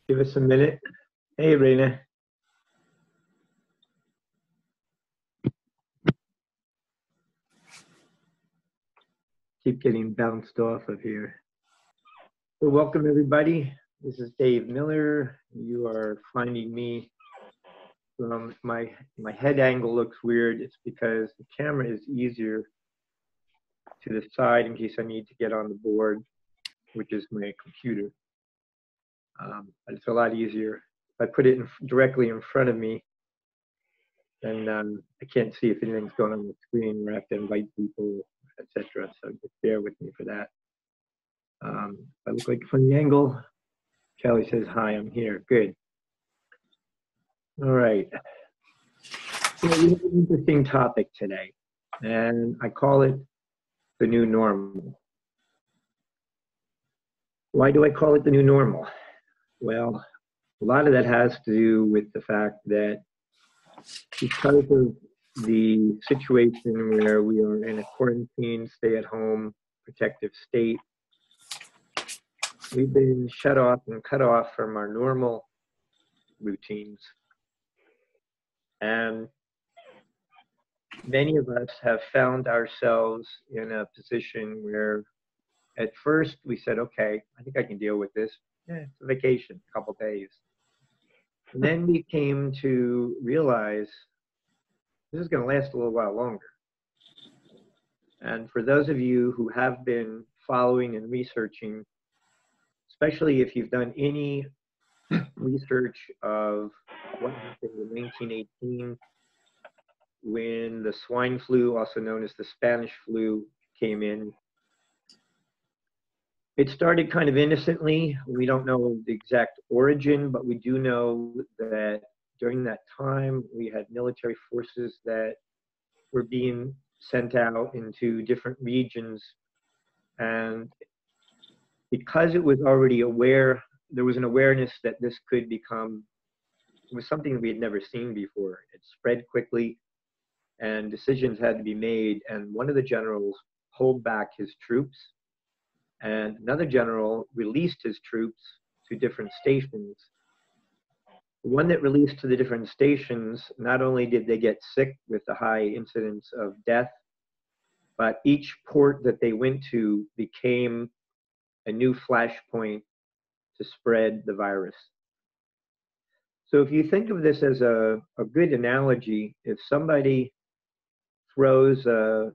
Give us a minute. Hey, Raina. Keep getting bounced off of here. So welcome, everybody. This is Dave Miller. You are finding me from my head angle looks weird. It's because the camera is easier to the side in case I need to get on the board, which is my computer. But it's a lot easier. If I put it directly in front of me, then I can't see if anything's going on the screen where I have to invite people, etc. So just bear with me for that. I look like a funny angle. Kelly says, hi, I'm here. Good. All right. So we have an interesting topic today, and I call it the new normal. Why do I call it the new normal? Well, a lot of that has to do with the fact that because of the situation where we are in a quarantine, stay at home, protective state, we've been shut off and cut off from our normal routines. And many of us have found ourselves in a position where at first we said, okay, I think I can deal with this. It's a vacation, a couple days. And then we came to realize this is going to last a little while longer. And for those of you who have been following and researching, especially if you've done any research of what happened in 1918 when the swine flu, also known as the Spanish flu, came in. It started kind of innocently. We don't know the exact origin, but we do know that during that time, we had military forces that were being sent out into different regions. And because it was already there was an awareness that this could become, it was something we had never seen before. It spread quickly and decisions had to be made. And one of the generals pulled back his troops, and another general released his troops to different stations. The one that released to the different stations, not only did they get sick with the high incidence of death, but each port that they went to became a new flashpoint to spread the virus. So if you think of this as a good analogy, if somebody throws a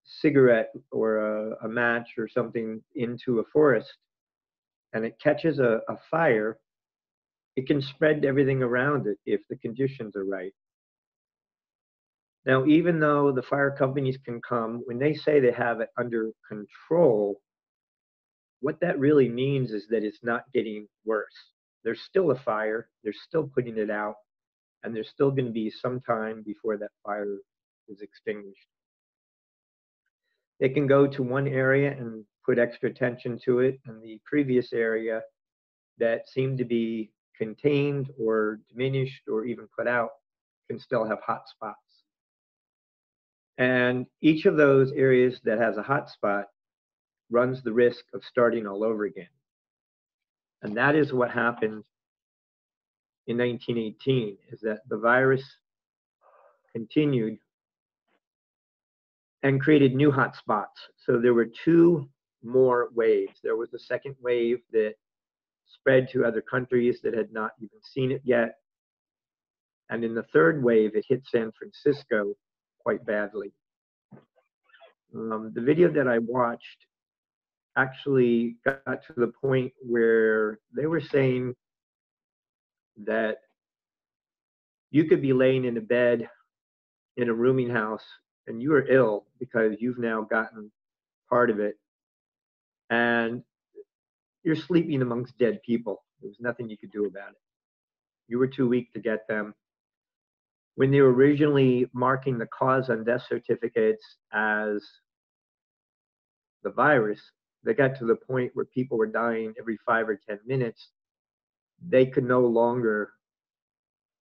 cigarette or a match or something into a forest and it catches a fire, it can spread everything around it if the conditions are right. Now, even though the fire companies can come, when they say they have it under control, what that really means is that it's not getting worse. There's still a fire, they're still putting it out, and there's still going to be some time before that fire is extinguished. They can go to one area and put extra attention to it, and the previous area that seemed to be contained or diminished or even put out can still have hot spots. And each of those areas that has a hot spot runs the risk of starting all over again. And that is what happened in 1918, is that the virus continued and created new hot spots. So there were two more waves. There was a second wave that spread to other countries that had not even seen it yet. And in the third wave, it hit San Francisco quite badly. The video that I watched actually got to the point where they were saying that you could be laying in a bed in a rooming house and you are ill because you've now gotten part of it, and you're sleeping amongst dead people. There was nothing you could do about it. You were too weak to get them. When they were originally marking the cause on death certificates as the virus, they got to the point where people were dying every 5 or 10 minutes. They could no longer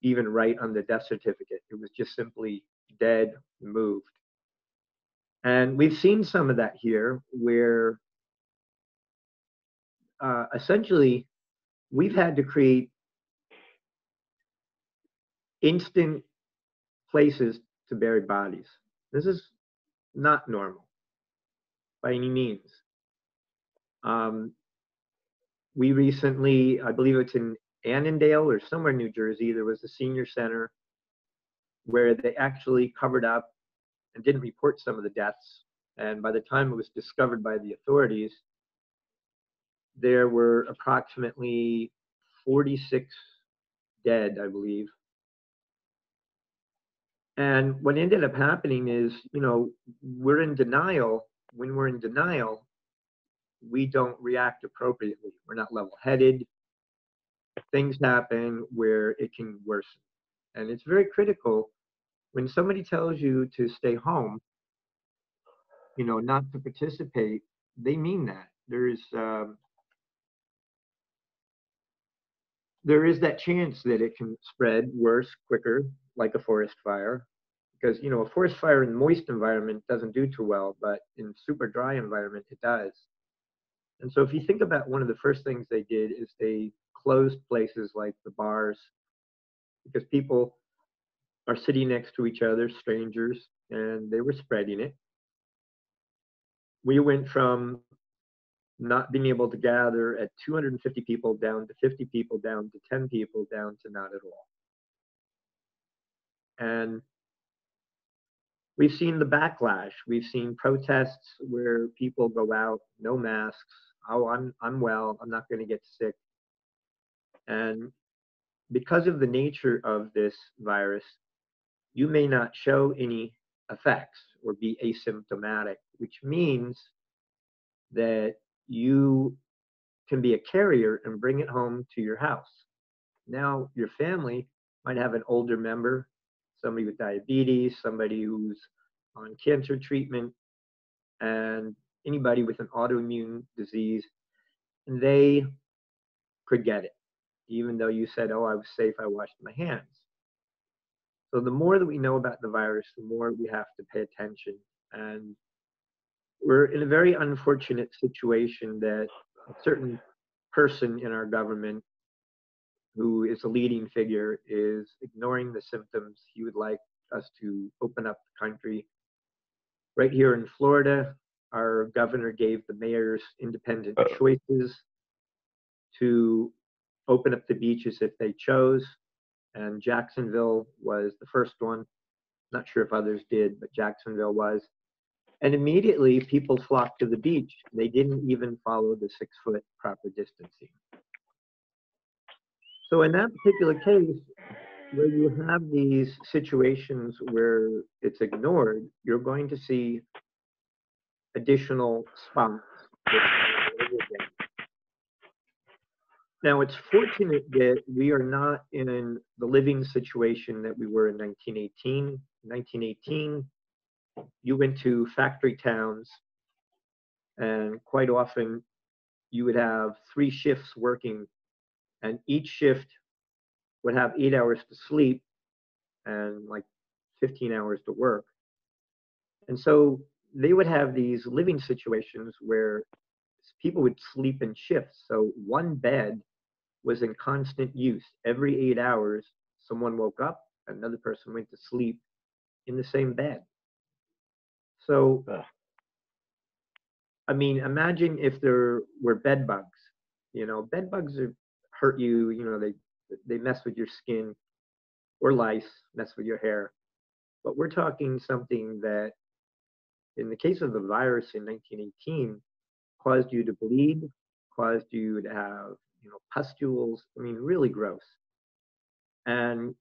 even write on the death certificate. It was just simply dead, moved. And we've seen some of that here where essentially we've had to create instant places to bury bodies. This is not normal by any means. Um, we recently, I believe it's in Annandale or somewhere in New Jersey, there was a senior center where they actually covered up and didn't report some of the deaths. And by the time it was discovered by the authorities, there were approximately 46 dead, I believe. And what ended up happening is, we're in denial. When we're in denial, we don't react appropriately. We're not level headed. Things happen where it can worsen. And it's very critical when somebody tells you to stay home, not to participate, they mean that. There is that chance that it can spread worse, quicker, like a forest fire. Because, a forest fire in moist environment doesn't do too well, but in super dry environment, it does. And so if you think about one of the first things they did is they closed places like the bars because people are sitting next to each other, strangers, and they were spreading it. We went from not being able to gather at 250 people down to 50 people down to 10 people down to not at all. And we've seen the backlash. We've seen protests where people go out, no masks. Oh, I'm well. I'm not going to get sick. And because of the nature of this virus, you may not show any effects or be asymptomatic, which means that you can be a carrier and bring it home to your house. Now, your family might have an older member, somebody with diabetes, somebody who's on cancer treatment, and anybody with an autoimmune disease, and they could get it, even though you said, oh, I was safe, I washed my hands. So the more that we know about the virus, the more we have to pay attention. And we're in a very unfortunate situation that a certain person in our government who is a leading figure is ignoring the symptoms. He would like us to open up the country. Right here in Florida, our governor gave the mayors independent choices to open up the beaches if they chose. And Jacksonville was the first one. Not sure if others did, but Jacksonville was. And immediately people flocked to the beach. They didn't even follow the 6-foot proper distancing. So in that particular case, where you have these situations where it's ignored, you're going to see additional spots. Now, it's fortunate that we are not in the living situation that we were in 1918. 1918, you went to factory towns, and quite often you would have 3 shifts working, and each shift would have 8 hours to sleep and like 15 hours to work. And so they would have these living situations where people would sleep in shifts. So one bed was in constant use. Every 8 hours, someone woke up, another person went to sleep in the same bed. So, I mean, imagine if there were bed bugs. Bed bugs hurt you. They mess with your skin, or lice mess with your hair. But we're talking something that, in the case of the virus in 1918, caused you to bleed, caused you to have, pustules. I mean, really gross. And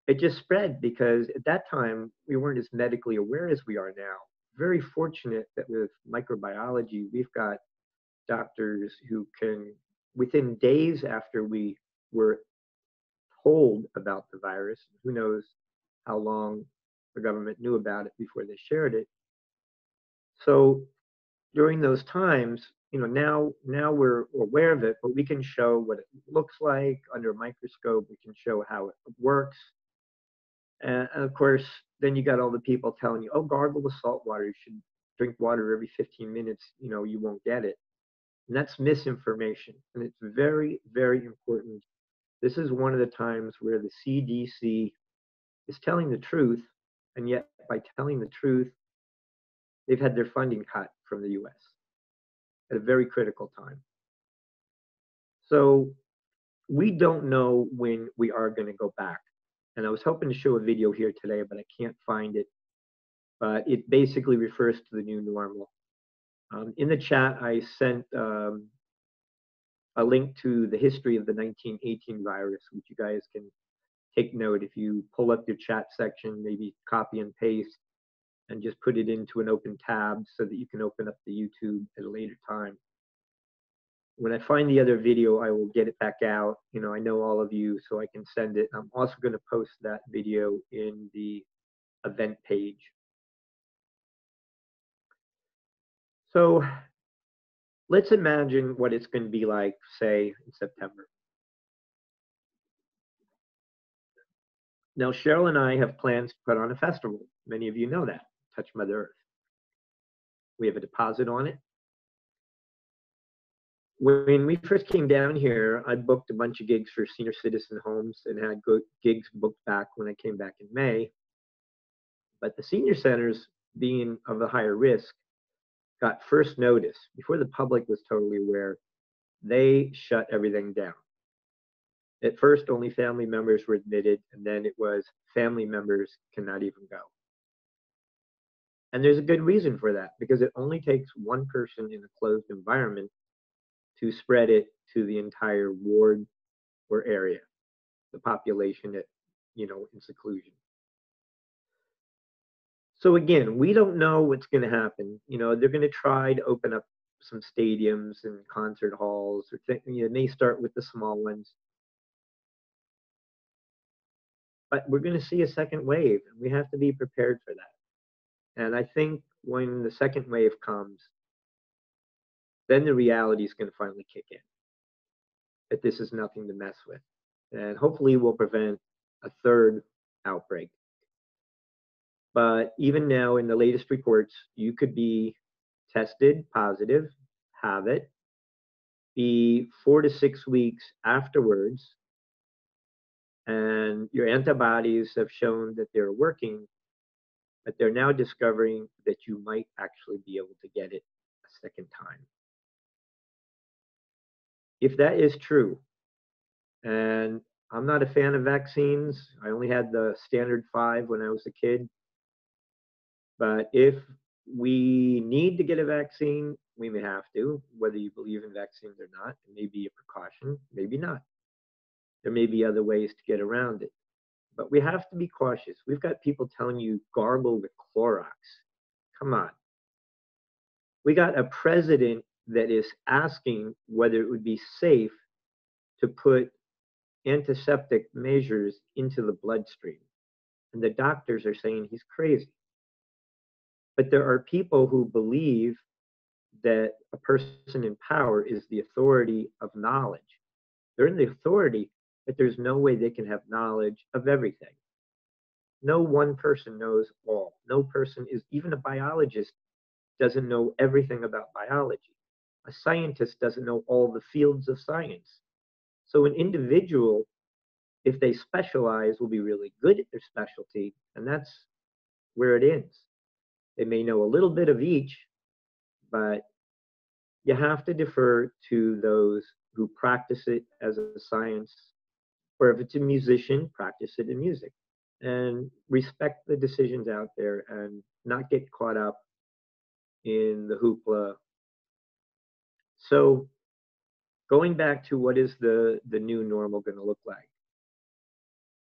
it just spread because at that time we weren't as medically aware as we are now. Very fortunate that with microbiology, we've got doctors who can, within days after we were told about the virus, who knows how long the government knew about it before they shared it. So during those times, now we're aware of it, but we can show what it looks like under a microscope. We can show how it works. And of course, then you got all the people telling you, oh, gargle with salt water. You should drink water every 15 minutes. You won't get it. And that's misinformation. And it's very, very important. This is one of the times where the CDC is telling the truth, and yet by telling the truth, they've had their funding cut from the US at a very critical time. So we don't know when we are going to go back. And I was hoping to show a video here today, but I can't find it. But it basically refers to the new normal. In the chat, I sent a link to the history of the 1918 virus, which you guys can take note. If you pull up your chat section, maybe copy and paste, and just put it into an open tab so that you can open up the YouTube at a later time. When I find the other video, I will get it back out. I know all of you, so I can send it. I'm also going to post that video in the event page. So let's imagine what it's going to be like, say, in September. Now, Cheryl and I have plans to put on a festival. Many of you know that, Touch Mother Earth. We have a deposit on it. When we first came down here, I booked a bunch of gigs for senior citizen homes and had gigs booked back when I came back in May. But the senior centers, being of a higher risk, got first notice before the public was totally aware. They shut everything down. At first, only family members were admitted, and then it was family members cannot even go. And there's a good reason for that, because it only takes one person in a closed environment to spread it to the entire ward or area, the population at, in seclusion. So again, we don't know what's going to happen. They're going to try to open up some stadiums and concert halls, or it may start with the small ones. But we're going to see a second wave, and we have to be prepared for that. And I think when the second wave comes, then the reality is going to finally kick in, that this is nothing to mess with. And hopefully we'll prevent a third outbreak. But even now, in the latest reports, you could be tested positive, have it, be 4 to 6 weeks afterwards, and your antibodies have shown that they're working, but they're now discovering that you might actually be able to get it a second time. If that is true, and I'm not a fan of vaccines, I only had the standard 5 when I was a kid, but if we need to get a vaccine, we may have to, whether you believe in vaccines or not. It may be a precaution, maybe not. There may be other ways to get around it. But we have to be cautious. We've got people telling you gargle with Clorox. Come on. We got a president that is asking whether it would be safe to put antiseptic measures into the bloodstream. And the doctors are saying he's crazy. But there are people who believe that a person in power is the authority of knowledge. They're in the authority, but there's no way they can have knowledge of everything. No one person knows all. No person is, even a biologist doesn't know everything about biology. A scientist doesn't know all the fields of science. So an individual, if they specialize, will be really good at their specialty, and that's where it ends. They may know a little bit of each, but you have to defer to those who practice it as a science, or if it's a musician, practice it in music, and respect the decisions out there and not get caught up in the hoopla. So going back to what is the new normal going to look like?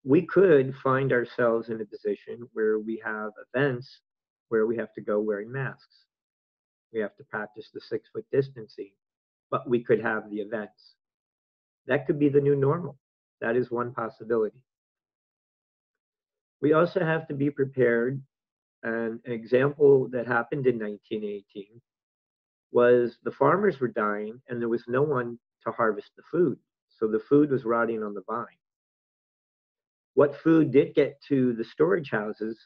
We could find ourselves in a position where we have events where we have to go wearing masks. We have to practice the 6-foot distancing, but we could have the events. That could be the new normal. That is one possibility. We also have to be prepared. And an example that happened in 1918 was the farmers were dying and there was no one to harvest the food. So the food was rotting on the vine. What food did get to the storage houses,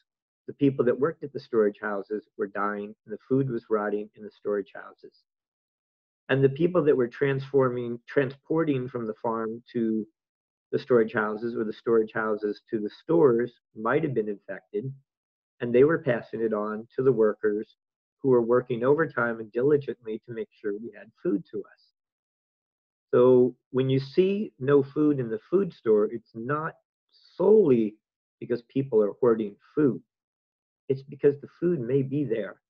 the people that worked at the storage houses were dying and the food was rotting in the storage houses. And the people that were transporting from the farm to the storage houses or the storage houses to the stores might have been infected, and they were passing it on to the workers who were working overtime and diligently to make sure we had food to us. So when you see no food in the food store, it's not solely because people are hoarding food. It's because the food may be there,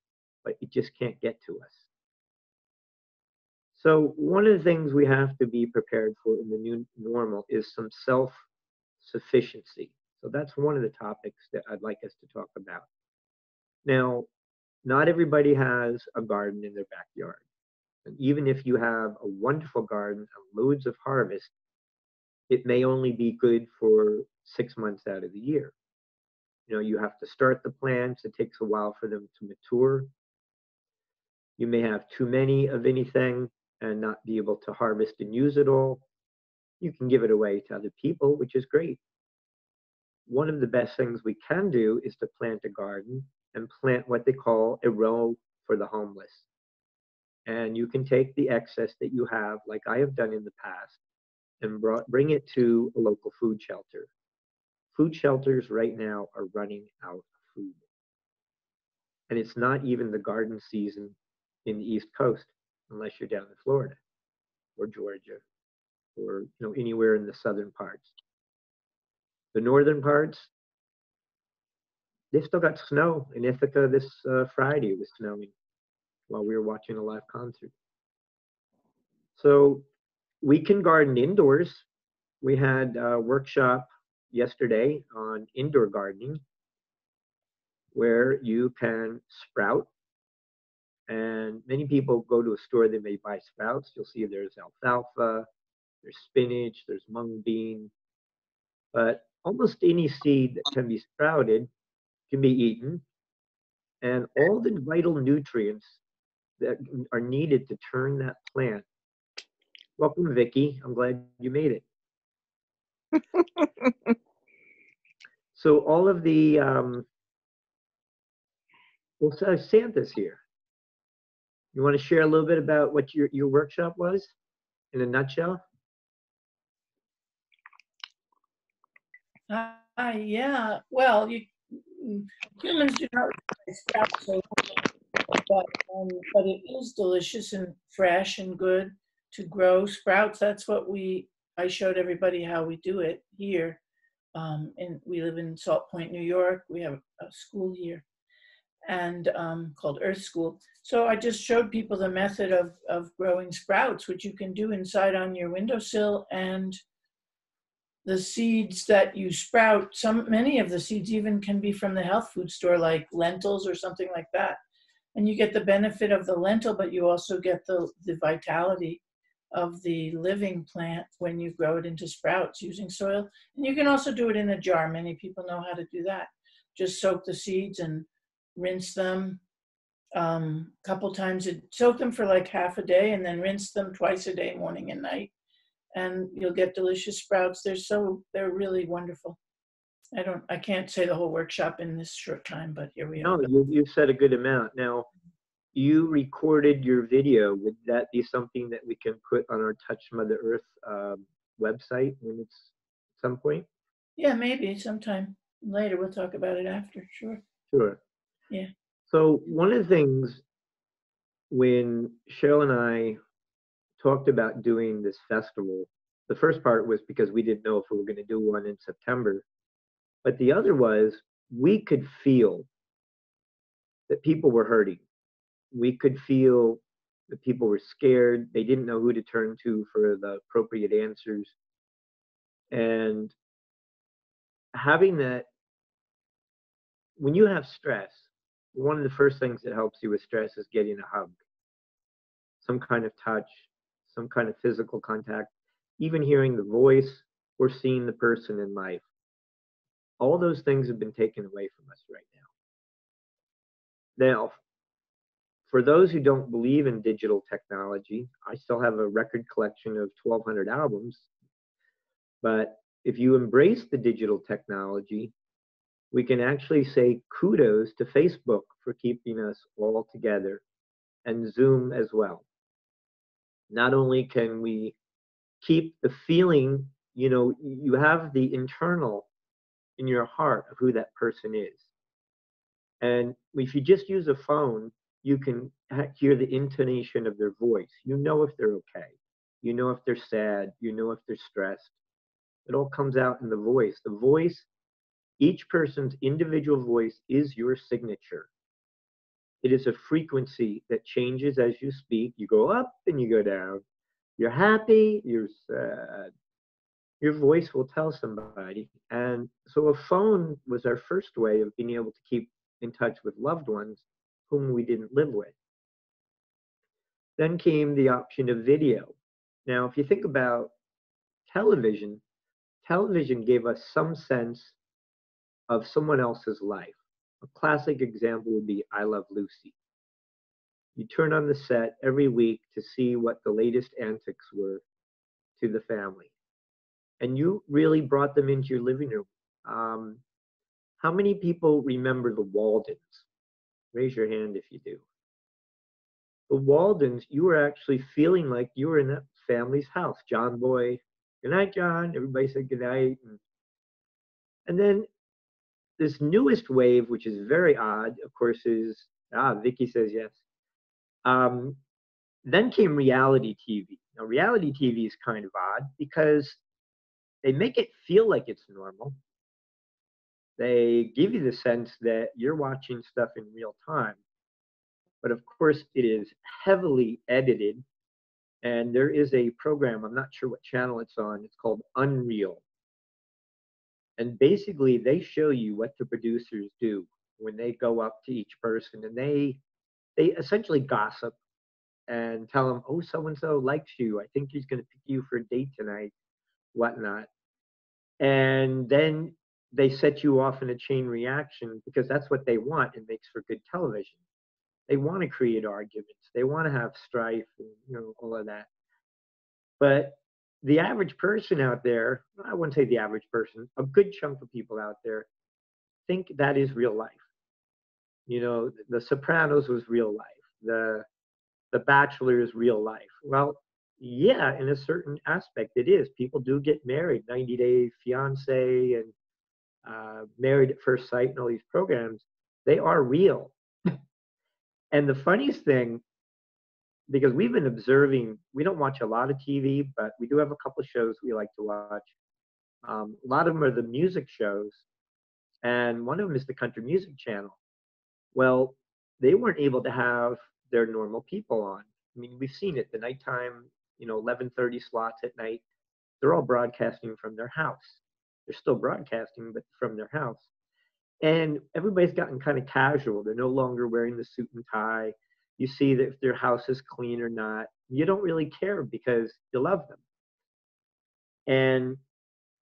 but it just can't get to us. So one of the things we have to be prepared for in the new normal is some self-sufficiency. So that's one of the topics that I'd like us to talk about. Now, not everybody has a garden in their backyard. And even if you have a wonderful garden and loads of harvest, it may only be good for 6 months out of the year. You know, you have to start the plants. It takes a while for them to mature. You may have too many of anything and not be able to harvest and use it all. You can give it away to other people, which is great. One of the best things we can do is to plant a garden and plant what they call a row for the homeless. And you can take the excess that you have, like I have done in the past, and bring it to a local food shelter. Food shelters right now are running out of food. And it's not even the garden season in the East Coast, unless you're down in Florida or Georgia or anywhere in the southern parts. The northern parts, they've still got snow. In Ithaca this Friday, it was snowing while we were watching a live concert. So we can garden indoors. We had a workshop yesterday on indoor gardening where you can sprout. And many people go to a store, they may buy sprouts. You'll see there's alfalfa, there's spinach, there's mung bean. But almost any seed that can be sprouted can be eaten. And all the vital nutrients that are needed to turn that plant. Welcome, Vicky. I'm glad you made it. So all of the, well, so Santa's here. You want to share a little bit about what your workshop was in a nutshell? Yeah. Well, humans do not like sprouts so much, but it is delicious and fresh and good to grow sprouts. That's what I showed everybody how we do it here. And we live in Salt Point, New York. We have a school here and called Earth School. So I just showed people the method of growing sprouts, which you can do inside on your windowsill, and the seeds that you sprout, many of the seeds even can be from the health food store, like lentils or something like that. And you get the benefit of the lentil, but you also get the vitality of the living plant when you grow it into sprouts using soil. And you can also do it in a jar. Many people know how to do that. Just soak the seeds and rinse them a couple times. Soak them for like half a day and then rinse them twice a day, morning and night. And you'll get delicious sprouts. They're really wonderful. I can't say the whole workshop in this short time, but here we are. No, you said a good amount. Now, you recorded your video. Would that be something that we can put on our Touch Mother Earth website when it's at some point? Yeah, maybe sometime later. We'll talk about it after. Sure. Sure. Yeah. So one of the things when Cheryl and I talked about doing this festival, the first part was because we didn't know if we were going to do one in September. But the other was we could feel that people were hurting. We could feel that people were scared. They didn't know who to turn to for the appropriate answers. And having that, when you have stress, one of the first things that helps you with stress is getting a hug, some kind of touch, some kind of physical contact, even hearing the voice or seeing the person in life. All those things have been taken away from us right now. Now, for those who don't believe in digital technology, I still have a record collection of 1,200 albums. But if you embrace the digital technology, we can actually say kudos to Facebook for keeping us all together, and Zoom as well. Not only can we keep the feeling, you have the internal in your heart of who that person is. And if you just use a phone, you can hear the intonation of their voice. You know if they're okay. You know if they're sad. You know if they're stressed. It all comes out in the voice. The voice, each person's individual voice is your signature. It is a frequency that changes as you speak. You go up and you go down. You're happy, you're sad. Your voice will tell somebody. And so a phone was our first way of being able to keep in touch with loved ones whom we didn't live with. Then came the option of video. Now, if you think about television, television gave us some sense of someone else's life. A classic example would be I Love Lucy. You turn on the set every week to see what the latest antics were to the family. And you really brought them into your living room. How many people remember the Waldens? Raise your hand if you do. The Waldens, you were actually feeling like you were in that family's house. John Boy, good night, John. Everybody said good night. And then this newest wave, which is very odd, of course, is Vicky says yes. Then came reality TV. Now, reality TV is kind of odd because they make it feel like it's normal. They give you the sense that you're watching stuff in real time. But of course, it is heavily edited. And there is a program, I'm not sure what channel it's on, it's called Unreal. And basically, they show you what the producers do when they go up to each person and they essentially gossip and tell them, oh, so and so likes you. I think he's going to pick you for a date tonight, whatnot. And then they set you off in a chain reaction because that's what they want. It makes for good television. They want to create arguments. They want to have strife and all of that. But the average person out there, I wouldn't say the average person, a good chunk of people out there think that is real life. The Sopranos was real life. The Bachelor is real life. Well, yeah, in a certain aspect, it is. People do get married, 90 Day Fiance and Married at First Sight and all these programs. They are real. And the funniest thing, because we've been observing, we don't watch a lot of TV, but we do have a couple of shows we like to watch. A lot of them are the music shows, and one of them is the Country Music Channel. Well, they weren't able to have their normal people on. I mean, we've seen it, the nighttime, 11:30 slots at night. They're all broadcasting from their house. They're still broadcasting, but from their house. And everybody's gotten kind of casual. They're no longer wearing the suit and tie. You see that if their house is clean or not. You don't really care because you love them. And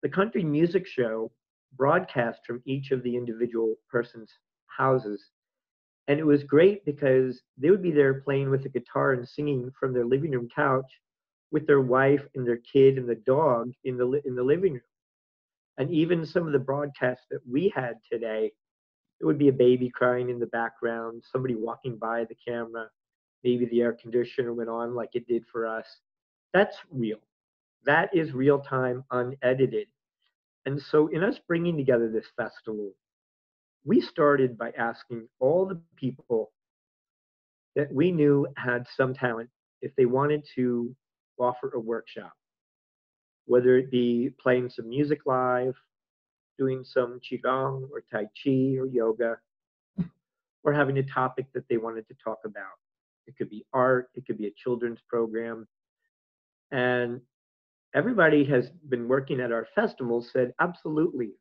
the country music show broadcast from each of the individual person's houses. And it was great because they would be there playing with a guitar and singing from their living room couch with their wife and their kid and the dog in the living room. And even some of the broadcasts that we had today, it would be a baby crying in the background, somebody walking by the camera, maybe the air conditioner went on like it did for us. That's real. That is real time, unedited. And so, in us bringing together this festival, we started by asking all the people that we knew had some talent if they wanted to offer a workshop, whether it be playing some music live, doing some qigong or tai chi or yoga, or having a topic that they wanted to talk about. It could be art, it could be a children's program. And everybody has been working at our festival said, absolutely,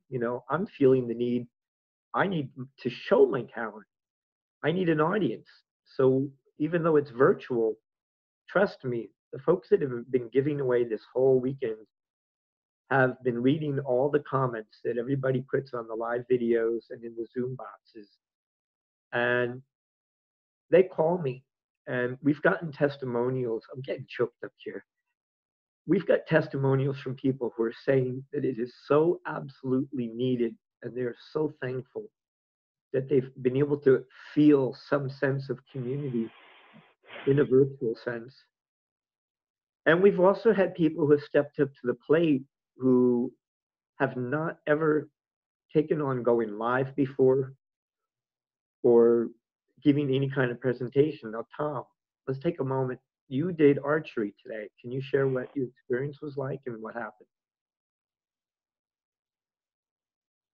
I'm feeling the need. I need to show my talent. I need an audience. So even though it's virtual, trust me, the folks that have been giving away this whole weekend have been reading all the comments that everybody puts on the live videos and in the Zoom boxes. And they call me, and we've gotten testimonials. I'm getting choked up here. We've got testimonials from people who are saying that it is so absolutely needed, and they're so thankful that they've been able to feel some sense of community in a virtual sense. And we've also had people who have stepped up to the plate who have not ever taken on going live before or giving any kind of presentation. Now, Tom, let's take a moment. You did archery today. Can you share what your experience was like and what happened?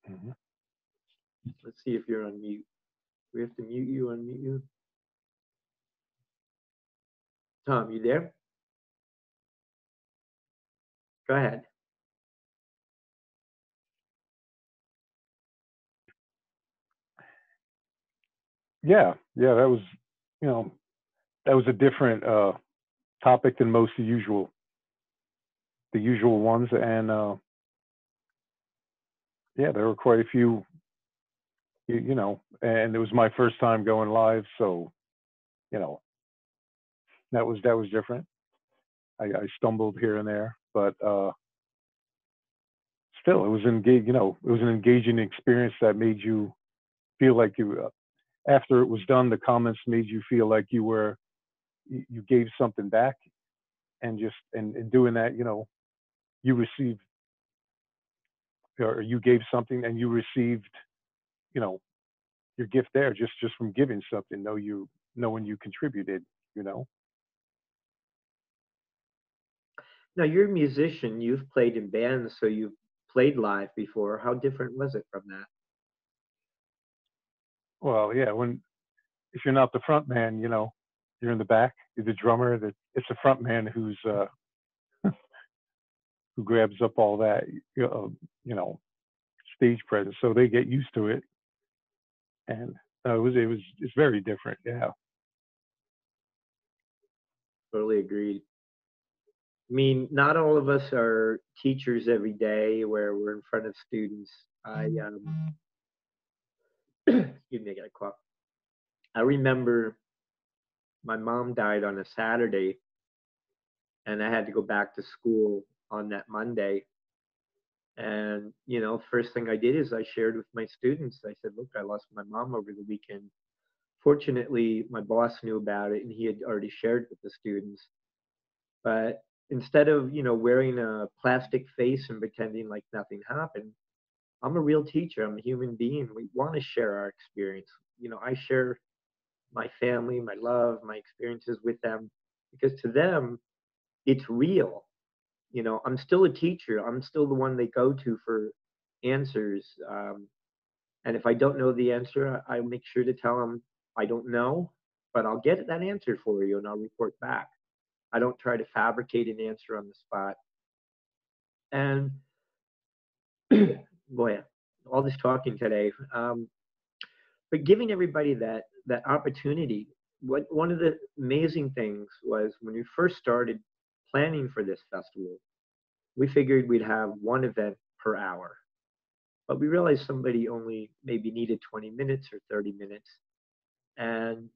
Mhm. Let's see if you're on mute. We have to mute you, unmute you. Tom, you there? Go ahead. Yeah, yeah, that was, you know, that was a different topic than most of the usual ones, and yeah, there were quite a few, you know, and it was my first time going live, so you know, that was different. I stumbled here and there, but still, it was you know, it was an engaging experience that made you feel like you. After it was done, the comments made you feel like you gave something back, and just and in doing that, you know, you received or you gave something and you received, you know, your gift there just from giving something. Knowing you contributed, you know. Now, you're a musician. You've played in bands, so you've played live before. How different was it from that? Well, yeah, when if you're not the front man, you know, you're in the back. You're the drummer. That it's the front man who grabs up all that, you know, stage presence. So they get used to it, and it's very different. Yeah. Totally agreed. I mean, not all of us are teachers every day where we're in front of students. Excuse me, I got a cough. I remember my mom died on a Saturday, and I had to go back to school on that Monday. And, you know, first thing I did is I shared with my students. I said, look, I lost my mom over the weekend. Fortunately, my boss knew about it and he had already shared with the students. But instead of, you know, wearing a plastic face and pretending like nothing happened, I'm a real teacher. I'm a human being. We want to share our experience. You know, I share my family, my love, my experiences with them because to them, it's real. You know, I'm still a teacher. I'm still the one they go to for answers. And if I don't know the answer, I make sure to tell them I don't know, but I'll get that answer for you and I'll report back. I don't try to fabricate an answer on the spot. And boy, all this talking today, but giving everybody that opportunity. One of the amazing things was when we first started planning for this festival, we figured we'd have one event per hour, but we realized somebody only maybe needed 20 minutes or 30 minutes, and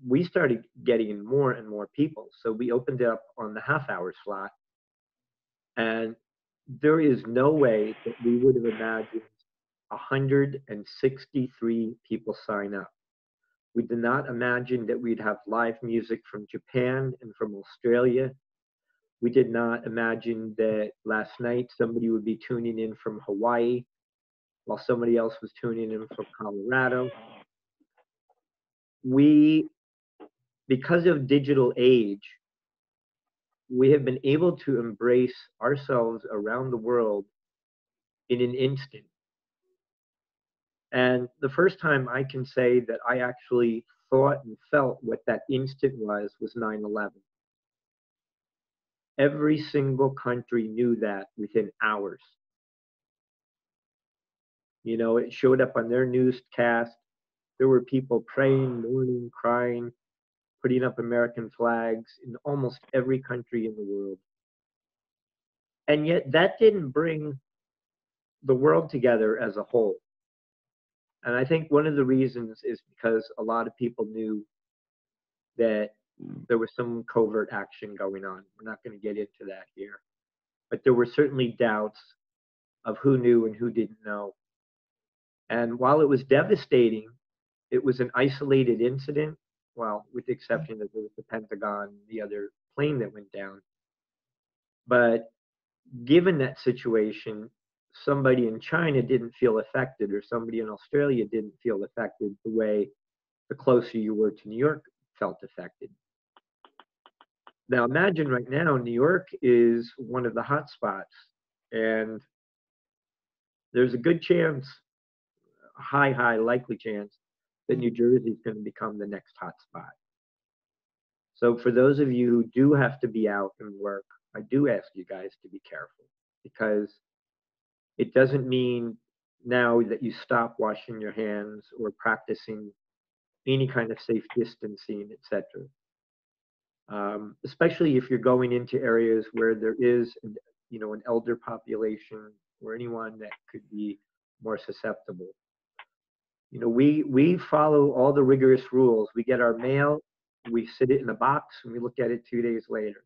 we started getting in more and more people. So we opened it up on the half hour slot, and there is no way that we would have imagined 163 people sign up. We did not imagine that we'd have live music from Japan and from Australia. We did not imagine that last night somebody would be tuning in from Hawaii while somebody else was tuning in from Colorado. We, because of digital age, we have been able to embrace ourselves around the world in an instant. And the first time I can say that I actually thought and felt what that instant was 9/11. Every single country knew that within hours. You know, it showed up on their newscast. There were people praying, mourning, crying, putting up American flags in almost every country in the world. And yet that didn't bring the world together as a whole. And I think one of the reasons is because a lot of people knew that there was some covert action going on. We're not going to get into that here. But there were certainly doubts of who knew and who didn't know. And while it was devastating, it was an isolated incident, well, with the exception that there was the Pentagon, the other plane that went down. But given that situation, somebody in China didn't feel affected, or somebody in Australia didn't feel affected the way the closer you were to New York felt affected. Now imagine right now, New York is one of the hot spots, and there's a good chance, a high likely chance, that New Jersey is going to become the next hot spot. So for those of you who do have to be out and work, I do ask you guys to be careful, because it doesn't mean now that you stop washing your hands or practicing any kind of safe distancing, etc. Especially if you're going into areas where there is, an elder population or anyone that could be more susceptible. We follow all the rigorous rules. We get our mail, we sit it in a box, and we look at it 2 days later.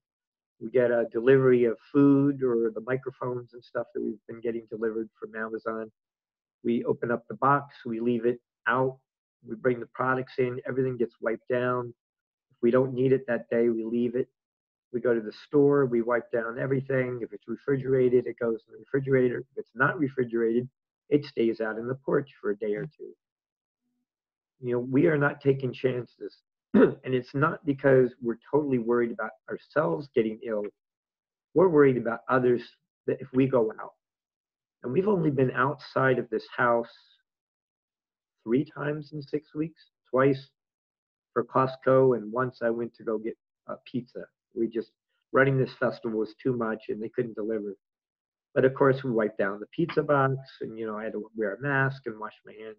We get a delivery of food or the microphones and stuff that we've been getting delivered from Amazon. We open up the box, we leave it out, we bring the products in, everything gets wiped down. If we don't need it that day, we leave it. We go to the store, we wipe down everything. If it's refrigerated, it goes in the refrigerator. If it's not refrigerated, it stays out in the porch for a day or two. We are not taking chances. And it's not because we're totally worried about ourselves getting ill. We're worried about others, that if we go out. And we've only been outside of this house 3 times in 6 weeks, twice for Costco, and once I went to go get a pizza. Running this festival was too much and they couldn't deliver. But of course we wiped down the pizza box, and I had to wear a mask and wash my hands,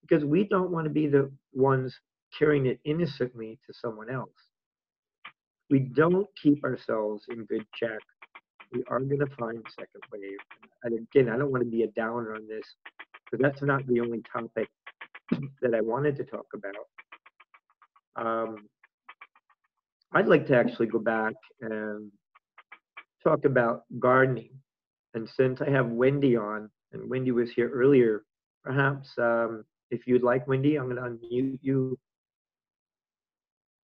because we don't want to be the ones carrying it innocently to someone else. We don't keep ourselves in good check, we are going to find second wave. And again, I don't want to be a downer on this, because that's not the only topic that I wanted to talk about. I'd like to actually go back and talk about gardening. And since I have Wendy on, and Wendy was here earlier, perhaps if you'd like, Wendy, I'm going to unmute you.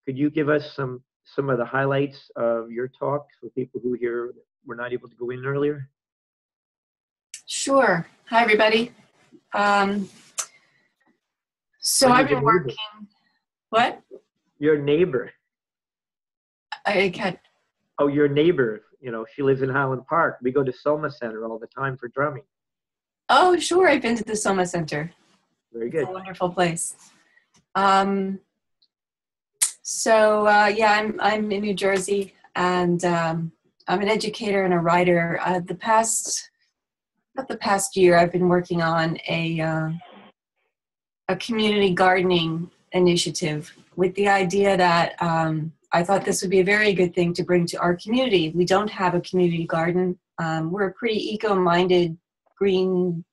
Could you give us some of the highlights of your talk for people who here were not able to go in earlier? Sure. Hi, everybody. So I've been working. What? Your neighbor. I can't. Oh, your neighbor. She lives in Highland Park. We go to Soma Center all the time for drumming. Oh, sure. I've been to the Soma Center. Very good. It's a wonderful place. Yeah, I'm in New Jersey, and I'm an educator and a writer. About the past year, I've been working on a community gardening initiative with the idea that I thought this would be a very good thing to bring to our community. We don't have a community garden. We're a pretty eco-minded, green,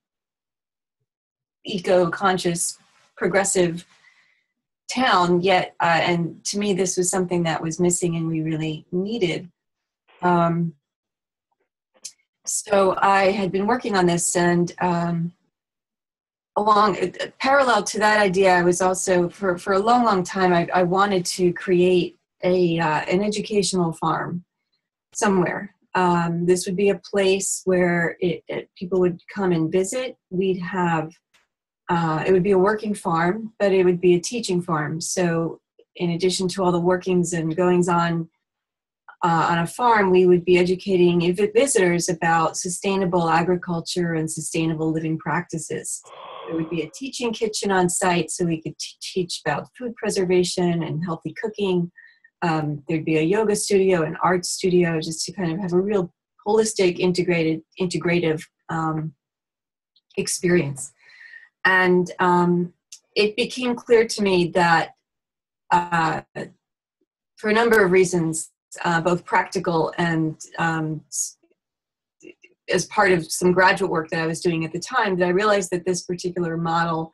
eco-conscious, progressive town, yet, and to me, this was something that was missing and we really needed. So I had been working on this, and parallel to that idea, I was also, for a long time, I wanted to create an educational farm somewhere. This would be a place where people would come and visit. We'd have, it would be a working farm, but it would be a teaching farm. So in addition to all the workings and goings on a farm, we would be educating visitors about sustainable agriculture and sustainable living practices. There would be a teaching kitchen on site, so we could teach about food preservation and healthy cooking. There'd be a yoga studio, an art studio, just to kind of have a real holistic, integrative experience. And it became clear to me that for a number of reasons, both practical and as part of some graduate work that I was doing at the time, that I realized that this particular model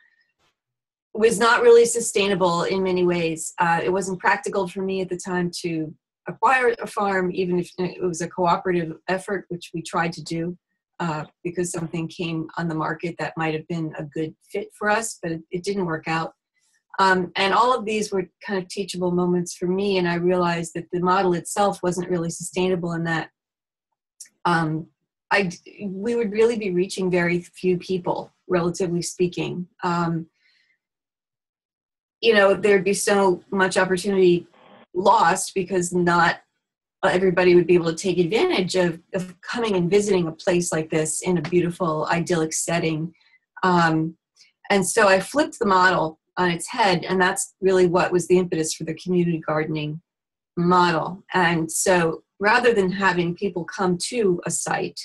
was not really sustainable in many ways. It wasn't practical for me at the time to acquire a farm, even if it was a cooperative effort, which we tried to do, because something came on the market that might have been a good fit for us, but it didn't work out. And all of these were kind of teachable moments for me, and I realized that the model itself wasn't really sustainable, and that we would really be reaching very few people, relatively speaking. There'd be so much opportunity lost because not everybody would be able to take advantage of coming and visiting a place like this in a beautiful, idyllic setting. And so I flipped the model on its head, and that's really what was the impetus for the community gardening model. And so rather than having people come to a site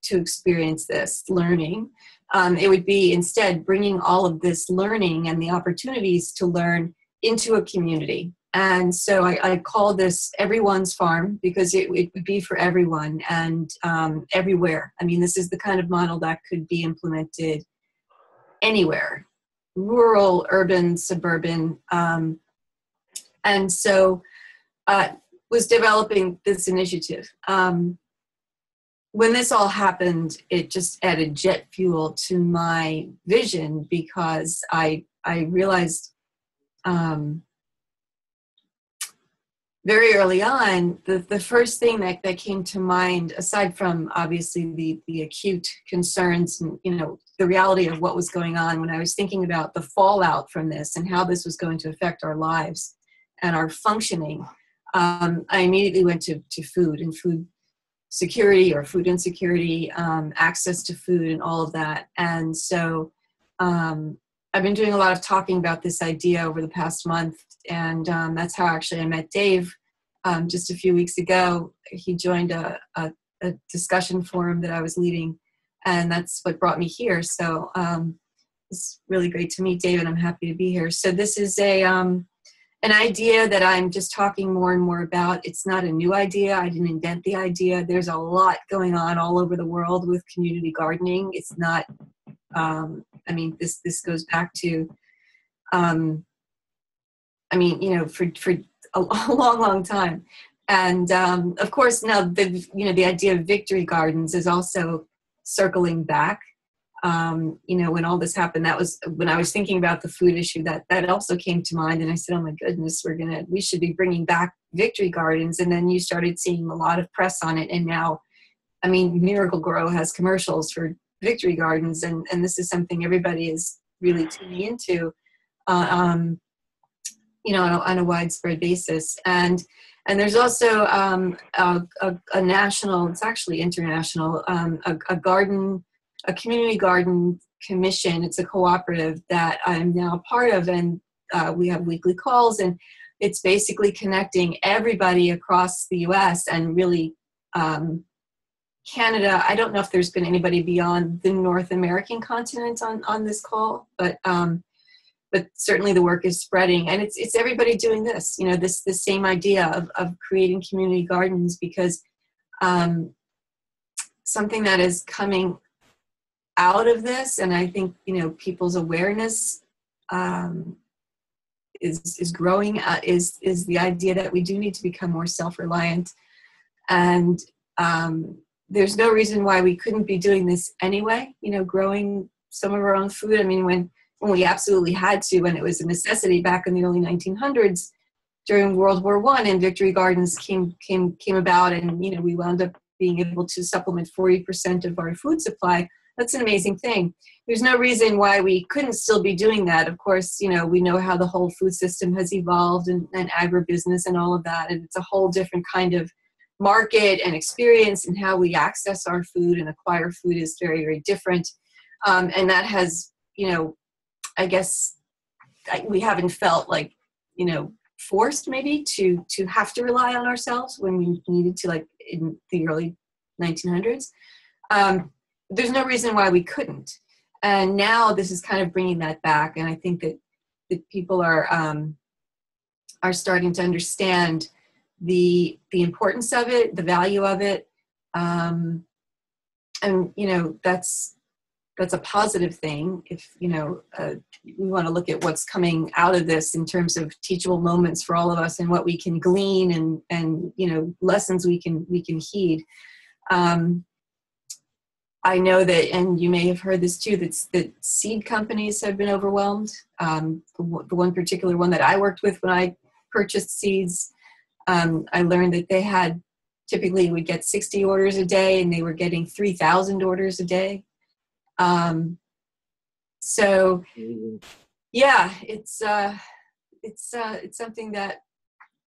to experience this learning, it would be instead bringing all of this learning and the opportunities to learn into a community. And so I call this Everyone's Farm because it would be for everyone and everywhere. I mean, this is the kind of model that could be implemented anywhere, rural, urban, suburban. And so was developing this initiative. When this all happened, it just added jet fuel to my vision because I realized very early on, the first thing that came to mind, aside from obviously the acute concerns and, the reality of what was going on, when I was thinking about the fallout from this and how this was going to affect our lives and our functioning, I immediately went to food and food security or food insecurity, access to food and all of that. And so I've been doing a lot of talking about this idea over the past month, and that's how actually I met Dave just a few weeks ago. He joined a discussion forum that I was leading, and that's what brought me here. So it's really great to meet Dave, and I'm happy to be here. So this is an idea that I'm just talking more and more about. It's not a new idea. I didn't invent the idea. There's a lot going on all over the world with community gardening. It's not, this goes back to, for a long, long time. And of course, now the idea of victory gardens is also circling back. When all this happened, that was when I was thinking about the food issue, that also came to mind. And I said, oh my goodness, we should be bringing back victory gardens. And then you started seeing a lot of press on it. And now, Miracle Grow has commercials for victory gardens. And this is something everybody is really tuning into, on a widespread basis. And there's also a national, it's actually international, a community garden commission. It's a cooperative that I'm now part of, and we have weekly calls, and it's basically connecting everybody across the US and really Canada. I don't know if there's been anybody beyond the North American continent on this call, but certainly the work is spreading, and it's everybody doing this, this same idea of creating community gardens, because something that is coming out of this, and I think people's awareness is growing, is the idea that we do need to become more self-reliant, and there's no reason why we couldn't be doing this anyway. Growing some of our own food. When we absolutely had to, when it was a necessity back in the early 1900s during World War I, and victory gardens came about, and we wound up being able to supplement 40% of our food supply. That's an amazing thing. There's no reason why we couldn't still be doing that. Of course, we know how the whole food system has evolved, and agribusiness and all of that. And it's a whole different kind of market and experience, and how we access our food and acquire food is very, very different. And that has, I guess we haven't felt like, forced maybe to have to rely on ourselves when we needed to, like in the early 1900s. There's no reason why we couldn't. And now this is kind of bringing that back. And I think that people are starting to understand the importance of it, the value of it. And, that's a positive thing. If, we want to look at what's coming out of this in terms of teachable moments for all of us, and what we can glean, and lessons we can heed. I know that, and you may have heard this too, that seed companies have been overwhelmed. The one particular one that I worked with when I purchased seeds, I learned that they had typically we'd get 60 orders a day, and they were getting 3,000 orders a day. So yeah, it's something that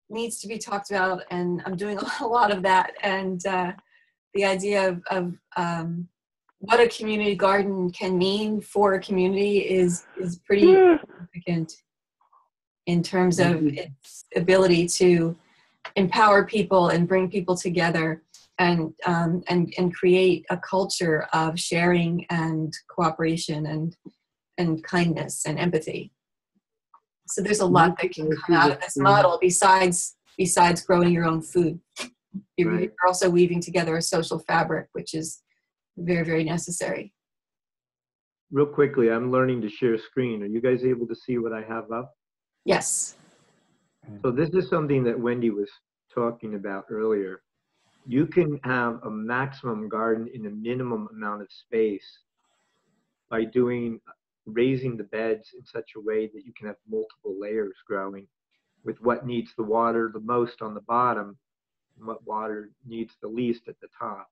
needs to be talked about, and I'm doing a lot of that. And the idea of what a community garden can mean for a community is pretty significant in terms of its ability to empower people and bring people together, and create a culture of sharing and cooperation and kindness and empathy. So there's a lot that can come out of this model besides growing your own food. You're also weaving together a social fabric, which is very, very necessary. Real quickly, I'm learning to share screen. Are you guys able to see what I have up? Yes. So this is something that Wendy was talking about earlier. You can have a maximum garden in a minimum amount of space by raising the beds in such a way that you can have multiple layers growing, with what needs the water the most on the bottom and what water needs the least at the top.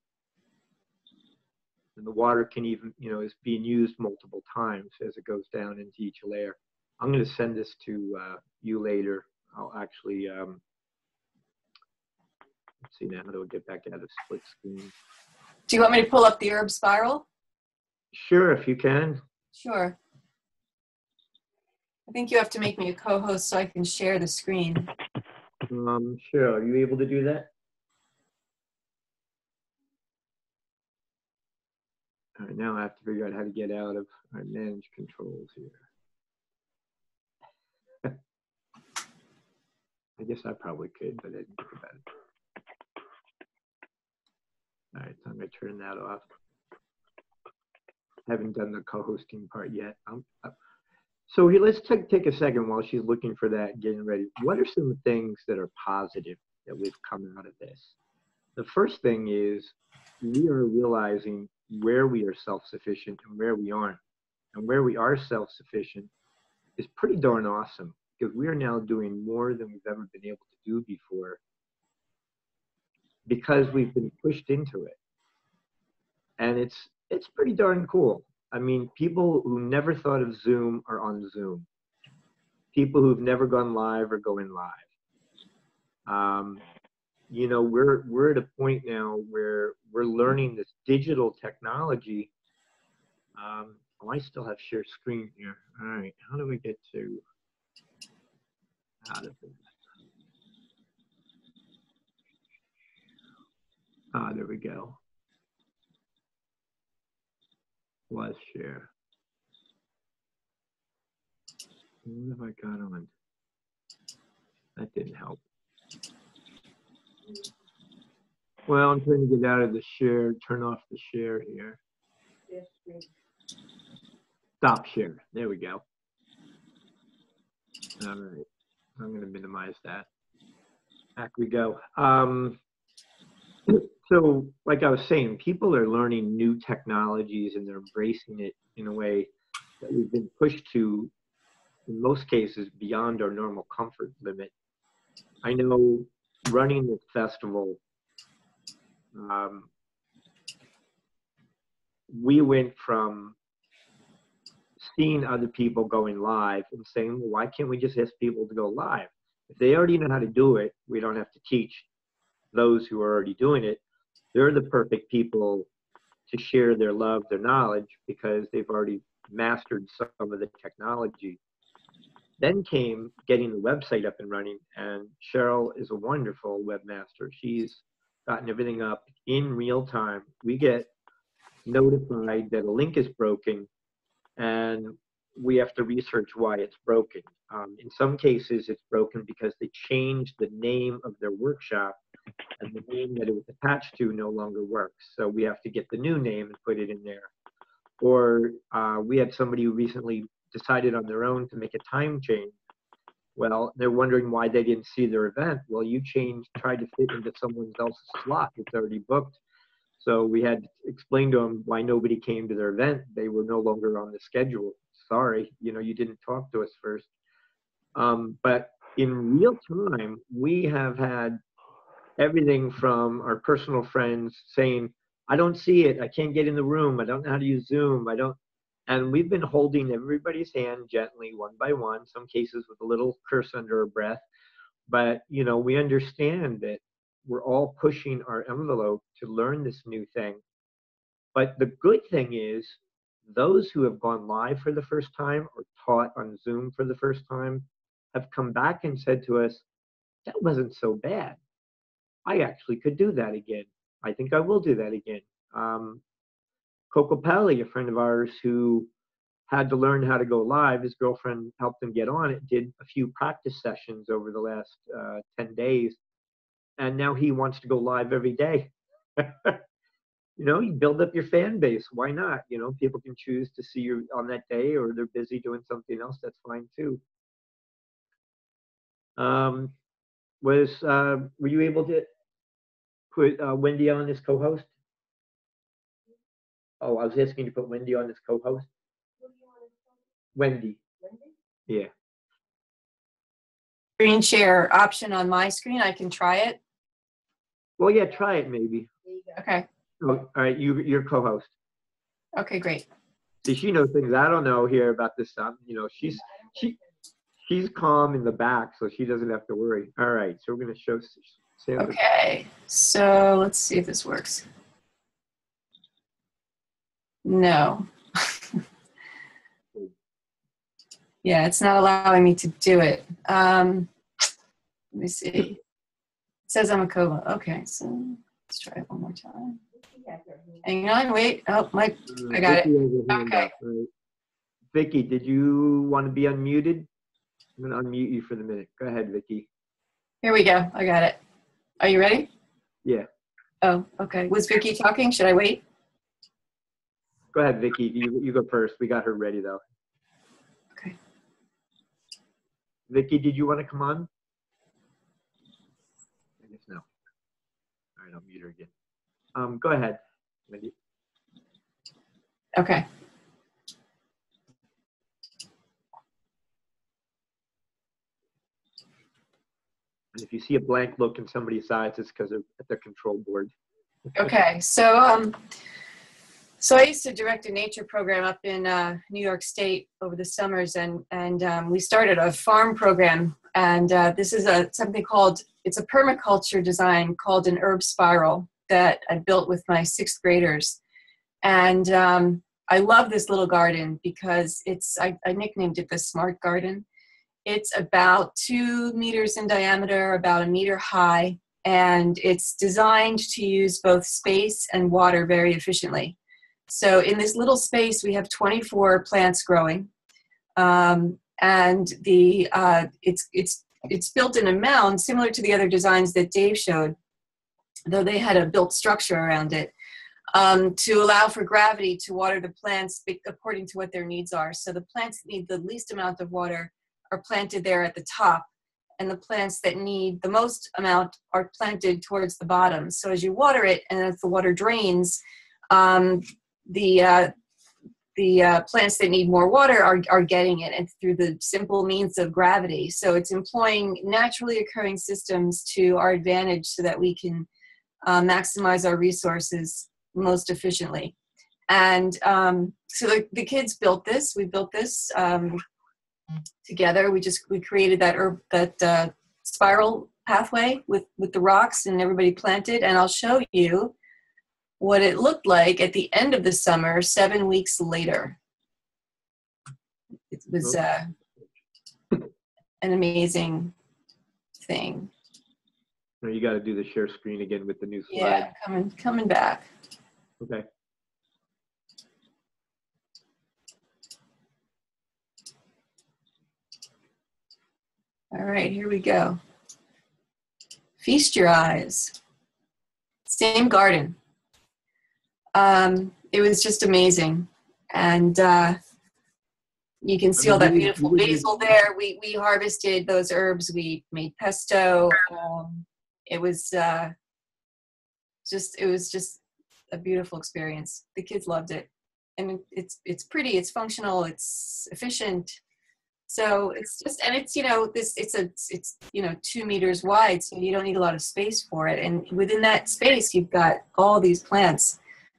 And the water can even, is being used multiple times as it goes down into each layer. I'm going to send this to you later. I'll actually, let's see now how do I get back out of split screen. Do you want me to pull up the herb spiral? Sure, if you can. Sure. I think you have to make me a co-host so I can share the screen. Sure. Are you able to do that? All right, now I have to figure out how to get out of my manage controls here. I guess I probably could, but I didn't think about it. All right, so I'm going to turn that off. I haven't done the co-hosting part yet. So here, let's take a second while she's looking for that, getting ready. What are some things that are positive that we've come out of this? The first thing is we are realizing where we are self-sufficient and where we aren't. And where we are self-sufficient is pretty darn awesome, because we are now doing more than we've ever been able to do before, because we've been pushed into it. And it's pretty darn cool. I mean, people who never thought of Zoom are on Zoom. People who've never gone live are going live. We're at a point now where we're learning this digital technology. I still have share screen here. All right, how do we get out of this? There we go. Was share. What have I got on? That didn't help. Well, I'm trying to get out of the share, turn off the share here. Stop share. There we go. All right. I'm going to minimize that. Back we go. So, like I was saying, people are learning new technologies and they're embracing it in a way that we've been pushed to, in most cases, beyond our normal comfort limit. I know running this festival, we went from seeing other people going live and saying, well, why can't we just ask people to go live? If they already know how to do it, we don't have to teach those who are already doing it. They're the perfect people to share their love, their knowledge, because they've already mastered some of the technology. Then came getting the website up and running, and Cheryl is a wonderful webmaster. She's gotten everything up in real time. We get notified that a link is broken, and we have to research why it's broken. In some cases, it's broken because they changed the name of their workshop, and the name that it was attached to no longer works. So we have to get the new name and put it in there. Or we had somebody who recently decided on their own to make a time change. Well, they're wondering why they didn't see their event. Well, you tried to fit into someone else's slot. It's already booked. So we had to explain to them why nobody came to their event. They were no longer on the schedule. Sorry, you didn't talk to us first. But in real time, we have had everything from our personal friends saying, I don't see it. I can't get in the room. I don't know how to use Zoom. I don't. And we've been holding everybody's hand gently, one by one, some cases with a little curse under our breath. But, you know, we understand that we're all pushing our envelope to learn this new thing. But the good thing is, those who have gone live for the first time or taught on Zoom for the first time have come back and said to us, that wasn't so bad. I actually could do that again. I think I will do that again. Coco Pelli, a friend of ours who had to learn how to go live, his girlfriend helped him get on it, did a few practice sessions over the last 10 days, and now he wants to go live every day. You know, you build up your fan base. Why not? You know, people can choose to see you on that day, or they're busy doing something else. That's fine too. Were you able to put Wendy on as co-host? Oh, I was asking to put Wendy on as co-host. Wendy. Yeah. Screen share option on my screen. I can try it. Well, yeah, try it maybe. Okay. Oh, all right, you're co-host. Okay, great. See, she knows things I don't know here about this stuff. You know, she's calm in the back, so she doesn't have to worry. All right, so we're gonna show Sandra. Okay, so let's see if this works. No. Yeah, it's not allowing me to do it. Let me see. It says I'm a co-host. Okay, so let's try it one more time. Hang on, wait. Oh, I got it. Okay. Right. Vicky, did you want to be unmuted? I'm going to unmute you for the minute. Go ahead, Vicky. Here we go. I got it. Are you ready? Yeah. Oh, okay. Was Vicky talking? Should I wait? Go ahead, Vicky. You go first. We got her ready, though. Okay. Vicky, did you want to come on? I guess no. All right, I'll mute her again. Go ahead, Wendy. Okay. And if you see a blank look in somebody's eyes, it's because they're at the control board. Okay. So, so I used to direct a nature program up in New York State over the summers, and we started a farm program. And this is something called, it's a permaculture design called an herb spiral that I built with my 6th graders. And I love this little garden because I nicknamed it the Smart Garden. It's about 2 meters in diameter, about 1 meter high, and it's designed to use both space and water very efficiently. So in this little space, we have 24 plants growing, and it's built in a mound similar to the other designs that Dave showed, though they had a built structure around it, to allow for gravity to water the plants according to what their needs are. So the plants that need the least amount of water are planted there at the top, and the plants that need the most amount are planted towards the bottom. So as you water it, and as the water drains, the plants that need more water are getting it, and through the simple means of gravity. So it's employing naturally occurring systems to our advantage so that we can maximize our resources most efficiently. And so the kids built this. We built this together. We created that spiral pathway with the rocks, and everybody planted. And I'll show you what it looked like at the end of the summer, 7 weeks later. It was an amazing thing. No, you got to do the share screen again with the new slide. Yeah, coming back. Okay. All right, here we go. Feast your eyes. Same garden. It was just amazing. And you can see all that beautiful basil there. We harvested those herbs. We made pesto. It was just a beautiful experience. The kids loved it. I mean, it's pretty, it's functional, it's efficient. So it's just, and it's, it's 2 meters wide, so you don't need a lot of space for it. And within that space, you've got all these plants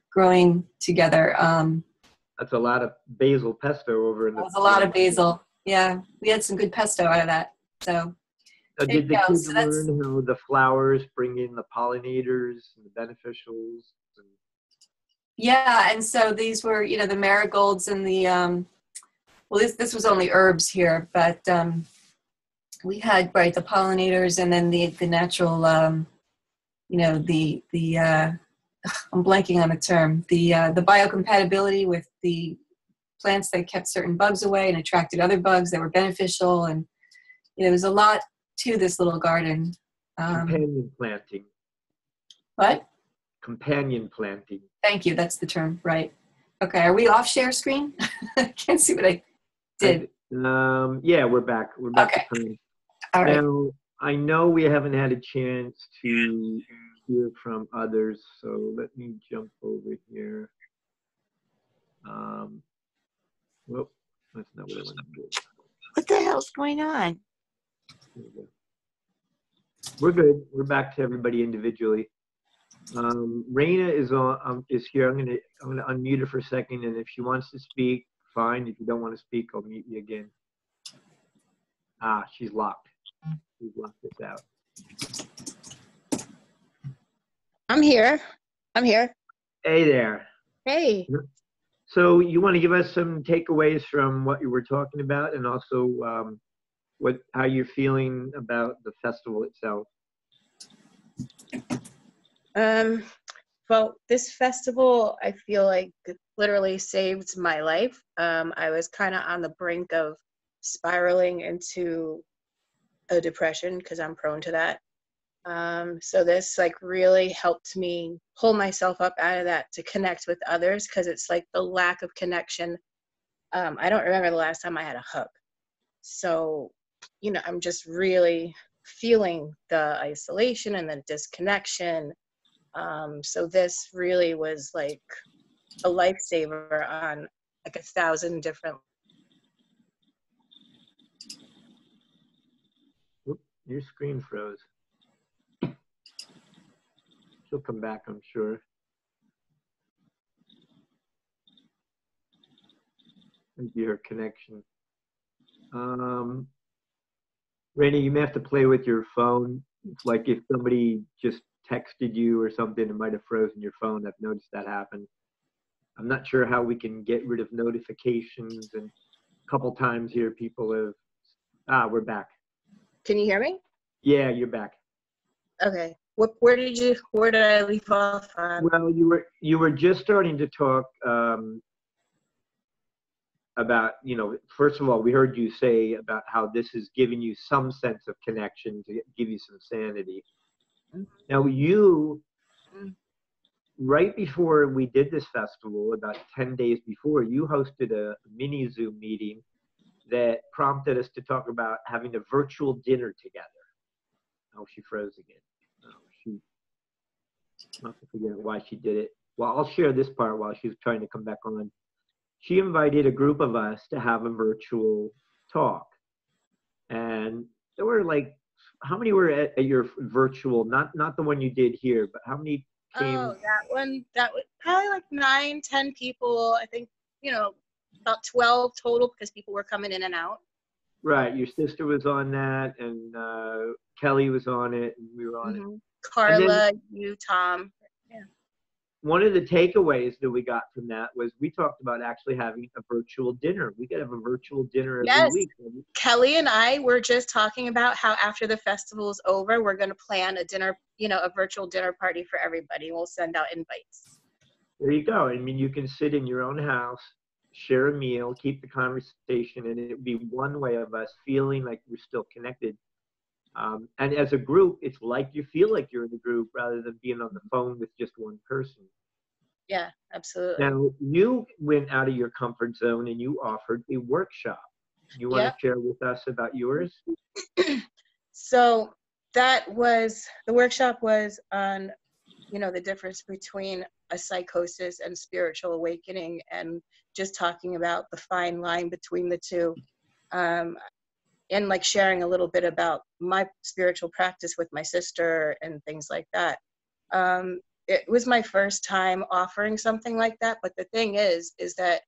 growing together. That's a lot of basil pesto over in That the. was a lot of basil. Yeah, we had some good pesto out of that. So there Did you the go. kids So that's, learn how the flowers bring in the pollinators and the beneficials? yeah, and so these were, the marigolds and the, well, this was only herbs here, but we had, right, the pollinators and then the natural, I'm blanking on the term, the biocompatibility with the plants that kept certain bugs away and attracted other bugs that were beneficial. And, there's a lot to this little garden. Companion planting. What? Companion planting. Thank you. That's the term. Right. Okay. Are we off share screen? I can't see what I did. Yeah, we're back. We're back Okay. to time. All right. Now, I know we haven't had a chance to hear from others, so let me jump over here. Whoop, that's not what I want to do. What the hell's going on? We're good. We're back to everybody individually. Raina is here. I'm gonna unmute her for a second, and if she wants to speak, fine. If you don't want to speak, I'll mute you again. She's locked. She's locked this out. I'm here. Hey there. Hey. So you want to give us some takeaways from what you were talking about, and also how you're feeling about the festival itself? Well, this festival, I feel like it literally saved my life. I was kind of on the brink of spiraling into a depression because I'm prone to that. So this really helped me pull myself up out of that to connect with others, because it's like the lack of connection. I don't remember the last time I had a hug. So, I'm just really feeling the isolation and the disconnection. So this really was like a lifesaver on 1,000 different. Oop, your screen froze. She'll come back, I'm sure. Maybe her connection. Raina, you may have to play with your phone. It's like if somebody just texted you or something, it might have frozen your phone. I've noticed that happen. I'm not sure how we can get rid of notifications, and a couple times here people have, we're back. Can you hear me? Yeah, you're back. Okay. Where did I leave off on? Well, you were just starting to talk about, first of all, we heard you say about how this is giving you some sense of connection to give you some sanity. Now right before we did this festival, about 10 days before, you hosted a mini Zoom meeting that prompted us to talk about having a virtual dinner together. Oh, she froze again. I'll have to figure out why she did it. Well, I'll share this part while she's trying to come back on. She invited a group of us to have a virtual talk. And there were how many were at your virtual, not the one you did here, but how many came? Oh, that one, that was probably 9, 10 people. I think, about 12 total, because people were coming in and out. Right, your sister was on that, and Kelly was on it, and we were on it. Carla, you, Tom. Yeah. One of the takeaways that we got from that was we talked about actually having a virtual dinner. We could have a virtual dinner every week. Kelly and I were just talking about how after the festival is over, we're going to plan a dinner, a virtual dinner party for everybody. We'll send out invites. There you go. I mean, you can sit in your own house, share a meal, keep the conversation, and it would be one way of us feeling like we're still connected. And as a group, it's like you feel like you're in the group rather than being on the phone with just one person. Yeah, absolutely. Now, you went out of your comfort zone and you offered a workshop. You want to share with us about yours? So the workshop was on, the difference between a psychosis and spiritual awakening, and just talking about the fine line between the two. and like sharing a little bit about my spiritual practice with my sister and things like that. It was my first time offering something like that. But the thing is that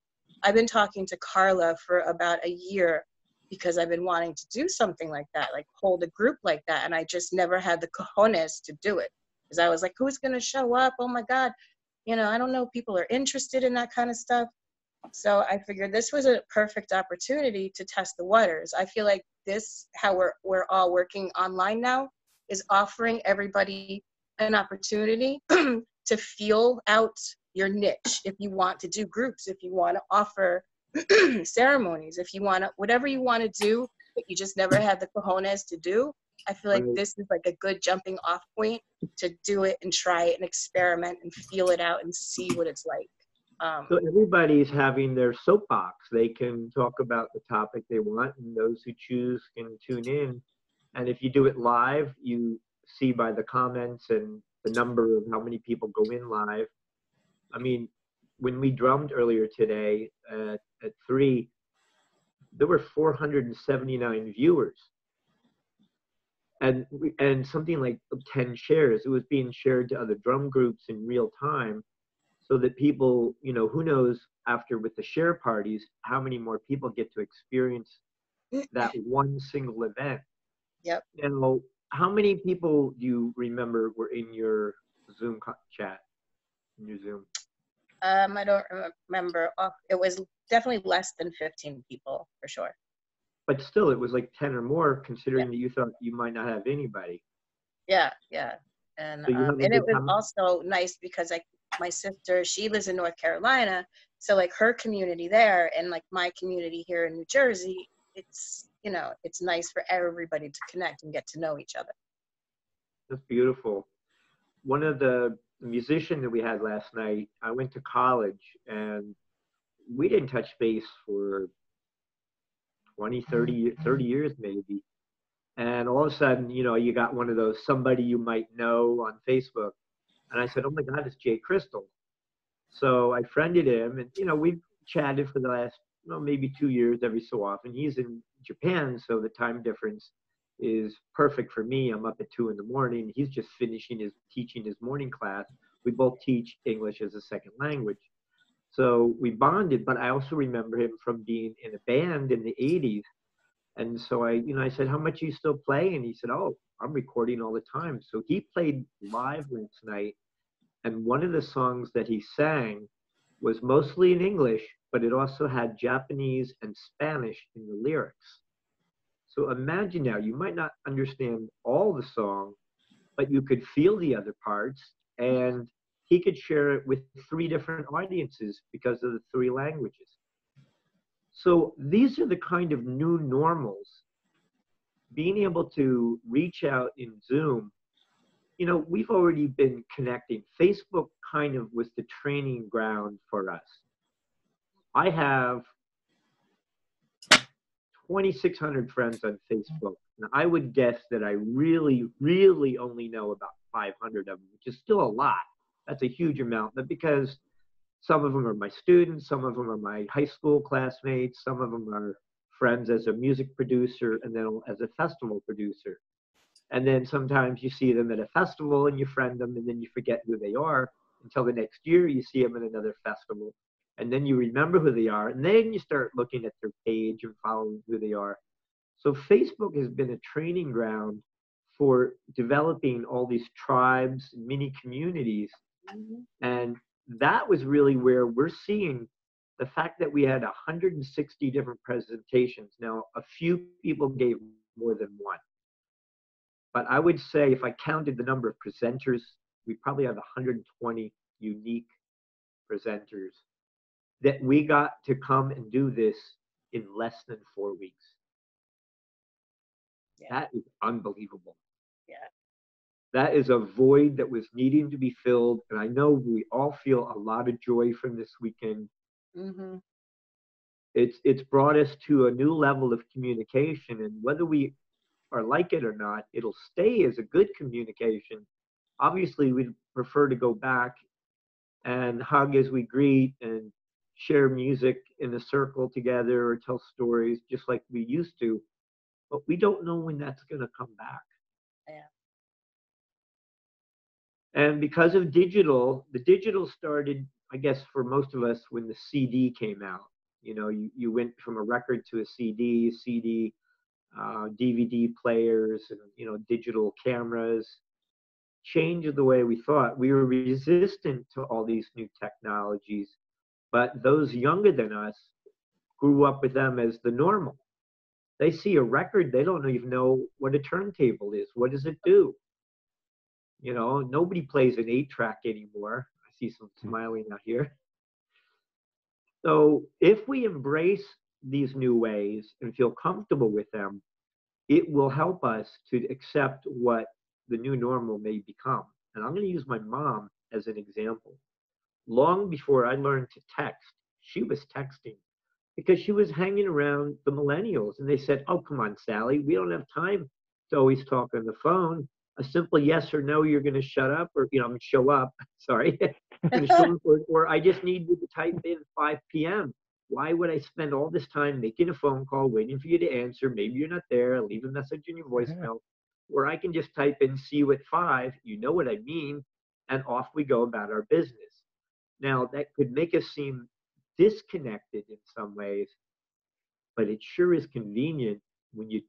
I've been talking to Carla for about a year because I've been wanting to do something like that, like hold a group like that. And I just never had the cojones to do it because I was like, who's going to show up? Oh my God. I don't know if people are interested in that kind of stuff. So I figured this was a perfect opportunity to test the waters. I feel like this, how we're all working online now, is offering everybody an opportunity to feel out your niche. If you want to do groups, if you want to offer ceremonies, if you want to, whatever you want to do, but you just never had the cojones to do, I feel like this is like a good jumping off point to do it and try it and experiment and feel it out and see what it's like. So everybody's having their soapbox. They can talk about the topic they want, and those who choose can tune in. And if you do it live, you see by the comments and the number of how many people go in live. I mean, when we drummed earlier today at 3, there were 479 viewers. And something like 10 shares. It was being shared to other drum groups in real time. So that people, who knows after with the share parties, how many more people get to experience that one single event. Yep. Now, how many people do you remember were in your Zoom chat, in your Zoom? I don't remember. It was definitely less than 15 people, for sure. But still, it was like 10 or more, considering that you thought you might not have anybody. Yeah. And, So and it was also nice because my sister, she lives in North Carolina. So like her community there and like my community here in New Jersey, it's, it's nice for everybody to connect and get to know each other. That's beautiful. One of the musicians that we had last night, I went to college and we didn't touch base for 20, 30 years maybe. And all of a sudden, you got one of those somebody you might know on Facebook. And I said, oh my God, it's Jay Crystal. So I friended him and, we've chatted for the last, maybe 2 years every so often. He's in Japan, so the time difference is perfect for me. I'm up at 2 a.m. He's just teaching his morning class. We both teach English as a second language. So we bonded, but I also remember him from being in a band in the 80s. And so I said, how much you still play? And he said, oh, I'm recording all the time. So he played live last night. And one of the songs that he sang was mostly in English, but it also had Japanese and Spanish in the lyrics. So imagine now, you might not understand all the song, but you could feel the other parts. And he could share it with 3 different audiences because of the 3 languages. So these are the kind of new normals. Being able to reach out in Zoom, we've already been connecting. Facebook kind of was the training ground for us. I have 2,600 friends on Facebook. Now, I would guess that I really, really only know about 500 of them, which is still a lot. That's a huge amount, but because some of them are my students, some of them are my high school classmates, some of them are friends as a music producer and then as a festival producer. And then sometimes you see them at a festival and you friend them and then you forget who they are until the next year you see them at another festival. And then you remember who they are and then you start looking at their page and following who they are. So Facebook has been a training ground for developing all these tribes, mini communities. And that was really where we're seeing the fact that we had 160 different presentations. Now, a few people gave more than one. But I would say if I counted the number of presenters, we probably have 120 unique presenters that we got to come and do this in less than 4 weeks. Yeah. That is unbelievable. Yeah. That is a void that was needing to be filled. And I know we all feel a lot of joy from this weekend. Mm-hmm. It's brought us to a new level of communication. And whether we are like it or not, it'll stay as a good communication. Obviously, we'd prefer to go back and hug as we greet and share music in a circle together or tell stories just like we used to, but we don't know when that's going to come back. Yeah. And because of digital, the digital started, I guess, for most of us when the CD came out. You know, you went from a record to a CD, DVD players, and, you know, digital cameras. Changed the way we thought. We were resistant to all these new technologies, but those younger than us grew up with them as the normal. They see a record, they don't even know what a turntable is. What does it do? You know, nobody plays an 8-track anymore. I see some smiling out here. So if we embrace these new ways and feel comfortable with them, it will help us to accept what the new normal may become. And I'm going to use my mom as an example. Long before I learned to text, she was texting because she was hanging around the millennials. And they said, oh, come on, Sally, we don't have time to always talk on the phone. A simple yes or no, you're going to shut up, or, you know, I'm going to show up. Sorry. or I just need you to type in 5 p.m. Why would I spend all this time making a phone call, waiting for you to answer? Maybe you're not there. Leave a message in your voicemail. Or I can just type in, see you at 5. You know what I mean. And off we go about our business. Now, that could make us seem disconnected in some ways, but it sure is convenient when you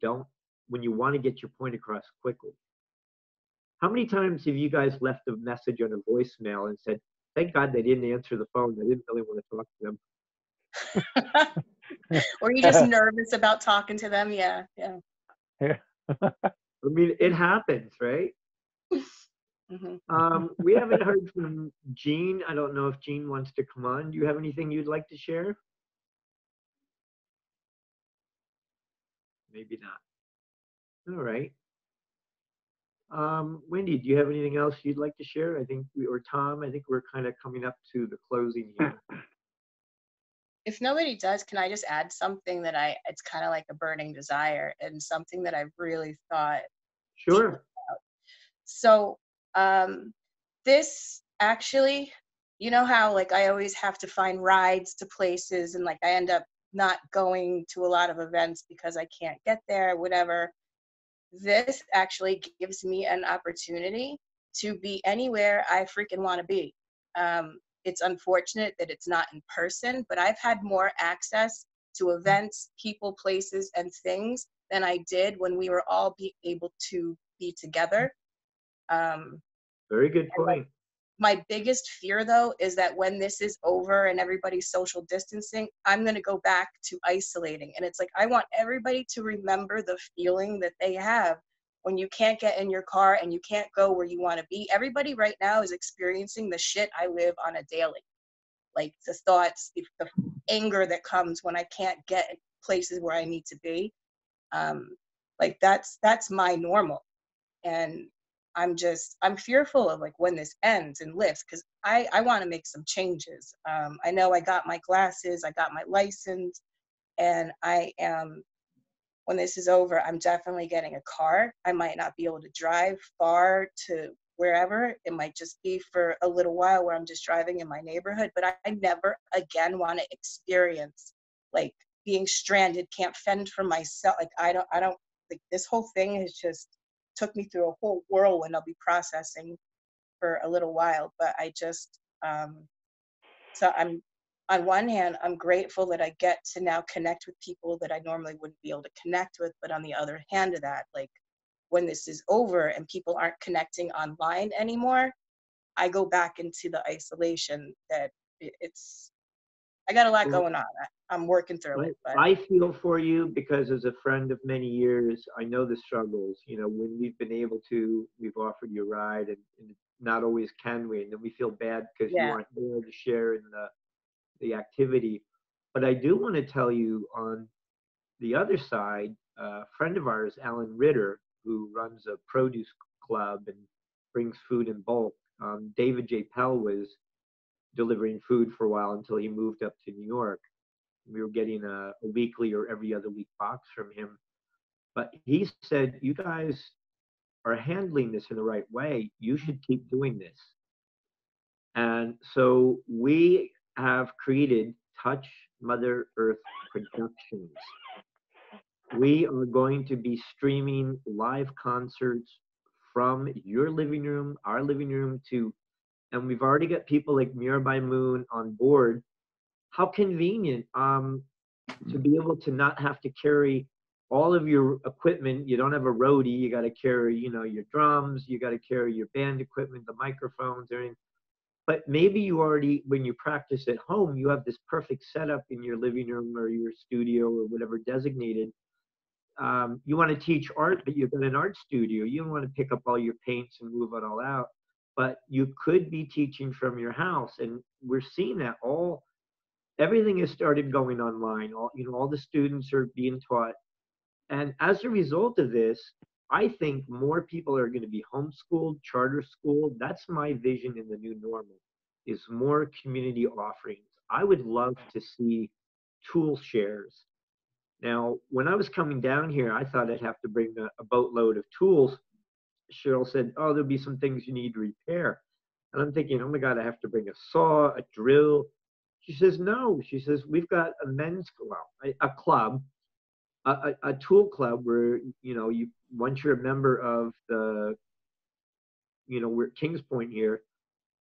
want to get your point across quickly. How many times have you guys left a message on a voicemail and said, thank God they didn't answer the phone. I didn't really want to talk to them. Or you just nervous about talking to them. Yeah. I mean, it happens, right? Mm-hmm. We haven't heard from Jean. I don't know if Jean wants to come on. Do you have anything you'd like to share? Maybe not. All right. Wendy, do you have anything else you'd like to share? Or Tom, I think we're kind of coming up to the closing here. If nobody does, can I just add something that it's kind of like a burning desire and something that I really thought. Sure. So, this actually, you know how like I always have to find rides to places and like I end up not going to a lot of events because I can't get there, whatever. This actually gives me an opportunity to be anywhere I freaking want to be. It's unfortunate that it's not in person, but I've had more access to events, people, places, and things than I did when we were all able to be together. Very good point. Like, my biggest fear, though, is that when this is over and everybody's social distancing, I'm going to go back to isolating. And it's like, I want everybody to remember the feeling that they have when you can't get in your car and you can't go where you want to be. Everybody right now is experiencing the shit I live on a daily. Like the thoughts, the anger that comes when I can't get places where I need to be. Like that's my normal. And I'm fearful of like when this ends and lifts because I want to make some changes. I know I got my glasses, I got my license, and when this is over, I'm definitely getting a car. I might not be able to drive far to wherever. It might just be for a little while where I'm just driving in my neighborhood, but I never again want to experience like being stranded, can't fend for myself. Like I don't like this whole thing has just took me through a whole whirlwind. I'll be processing for a little while, but I just, so I'm, on one hand, I'm grateful that I get to now connect with people that I normally wouldn't be able to connect with. But on the other hand of that, like when this is over and people aren't connecting online anymore, I go back into the isolation that I got a lot going on. I'm working through it. But I feel for you because as a friend of many years, I know the struggles. You know, when we've been able to, we've offered you a ride, and not always can we, and then we feel bad because you aren't there to share in the activity. But I do want to tell you on the other side, a friend of ours, Alan Ritter, who runs a produce club and brings food in bulk. David J. Pell was delivering food for a while until he moved up to New York. We were getting a weekly or every other week box from him. But he said, you guys are handling this in the right way. You should keep doing this. And so we have created Touch Mother Earth Productions. We are going to be streaming live concerts from your living room, our living room, and we've already got people like Mirabai Moon on board. How convenient to be able to not have to carry all of your equipment. You don't have a roadie. You got to carry, your drums. You got to carry your band equipment, the microphones, everything. But maybe you already, when you practice at home, you have this perfect setup in your living room or your studio or whatever designated. You want to teach art, but you've got an art studio. You don't want to pick up all your paints and move it all out. But you could be teaching from your house, and we're seeing that everything has started going online. All the students are being taught. And as a result of this, I think more people are going to be homeschooled, charter schooled. That's my vision in the new normal, is more community offerings. I would love to see tool shares. Now, when I was coming down here, I thought I'd have to bring a boatload of tools. Cheryl said, oh, there'll be some things you need to repair. And I'm thinking, oh my God, I have to bring a saw, a drill. She says, no. She says, we've got a club, a tool club where, once you're a member of we're at Kings Point here,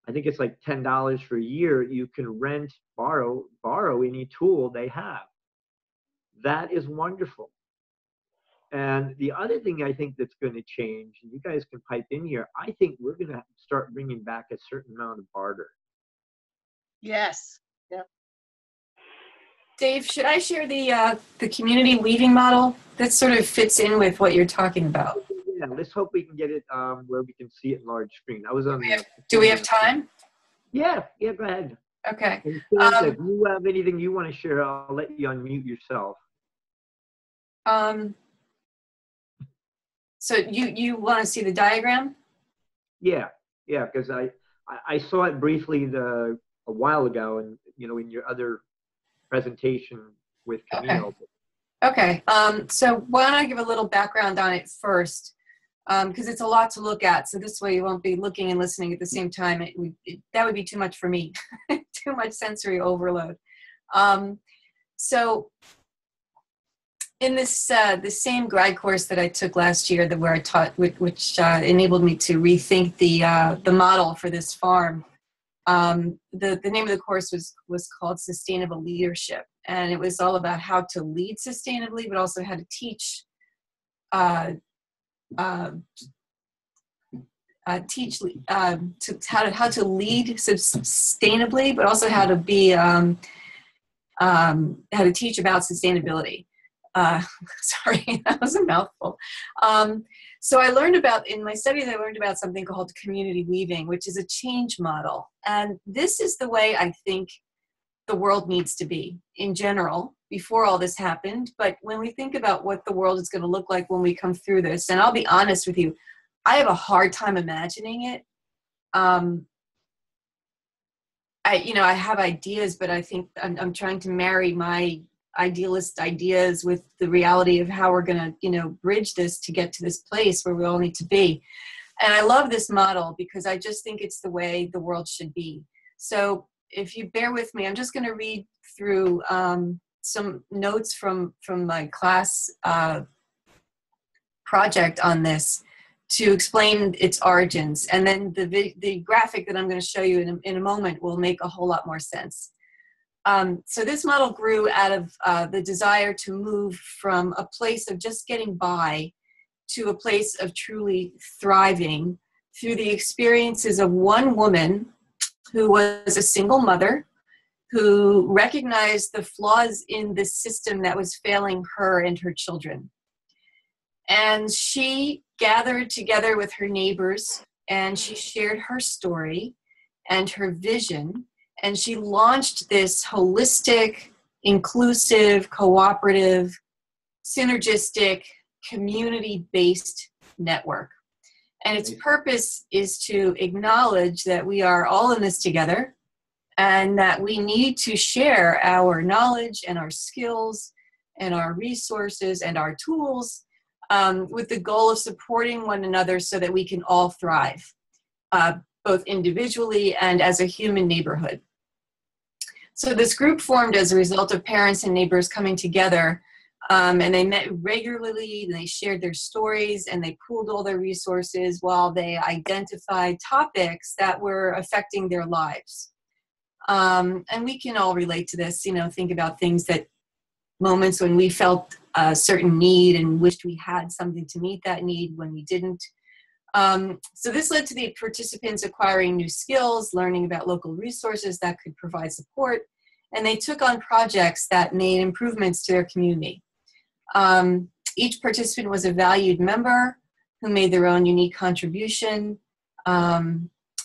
I think it's like $10 for a year. You can borrow any tool they have. That is wonderful. And the other thing I think that's going to change, and you guys can pipe in here, I think we're going to start bringing back a certain amount of barter. Yes. Yep. Dave, should I share the community weaving model? That sort of fits in with what you're talking about. Yeah, let's hope we can get it where we can see it in large screen. I was on. Do we have time? Yeah, go ahead. Okay. If you have anything you want to share, I'll let you unmute yourself. So you want to see the diagram? Yeah, because I saw it briefly a while ago, and in your other presentation with Camille. Okay. So why don't I give a little background on it first, because it's a lot to look at. So this way you won't be looking and listening at the same time. That would be too much for me, too much sensory overload. So in this the same grad course that I took last year, where I taught, which enabled me to rethink the model for this farm. The name of the course was called Sustainable Leadership, and it was all about how to lead sustainably, but also how to teach how to lead sustainably, but also how to be how to teach about sustainability. Sorry, that was a mouthful. So in my studies, I learned about something called community weaving, which is a change model. And this is the way I think the world needs to be in general before all this happened. But when we think about what the world is going to look like when we come through this, and I'll be honest with you, I have a hard time imagining it. I have ideas, but I think I'm trying to marry my idealist ideas with the reality of how we're going to, bridge this to get to this place where we all need to be. And I love this model because I just think it's the way the world should be. So if you bear with me, I'm just going to read through some notes from my class project on this to explain its origins. And then the graphic that I'm going to show you in a moment will make a whole lot more sense. So this model grew out of the desire to move from a place of just getting by to a place of truly thriving through the experiences of one woman who was a single mother, who recognized the flaws in the system that was failing her and her children. And she gathered together with her neighbors, and she shared her story and her vision. And she launched this holistic, inclusive, cooperative, synergistic, community-based network. And its purpose is to acknowledge that we are all in this together and that we need to share our knowledge and our skills and our resources and our tools with the goal of supporting one another so that we can all thrive, both individually and as a human neighborhood. So this group formed as a result of parents and neighbors coming together, and they met regularly, and they shared their stories, and they pooled all their resources while they identified topics that were affecting their lives. And we can all relate to this, think about things moments when we felt a certain need and wished we had something to meet that need when we didn't. So this led to the participants acquiring new skills, learning about local resources that could provide support, and they took on projects that made improvements to their community. Each participant was a valued member who made their own unique contribution.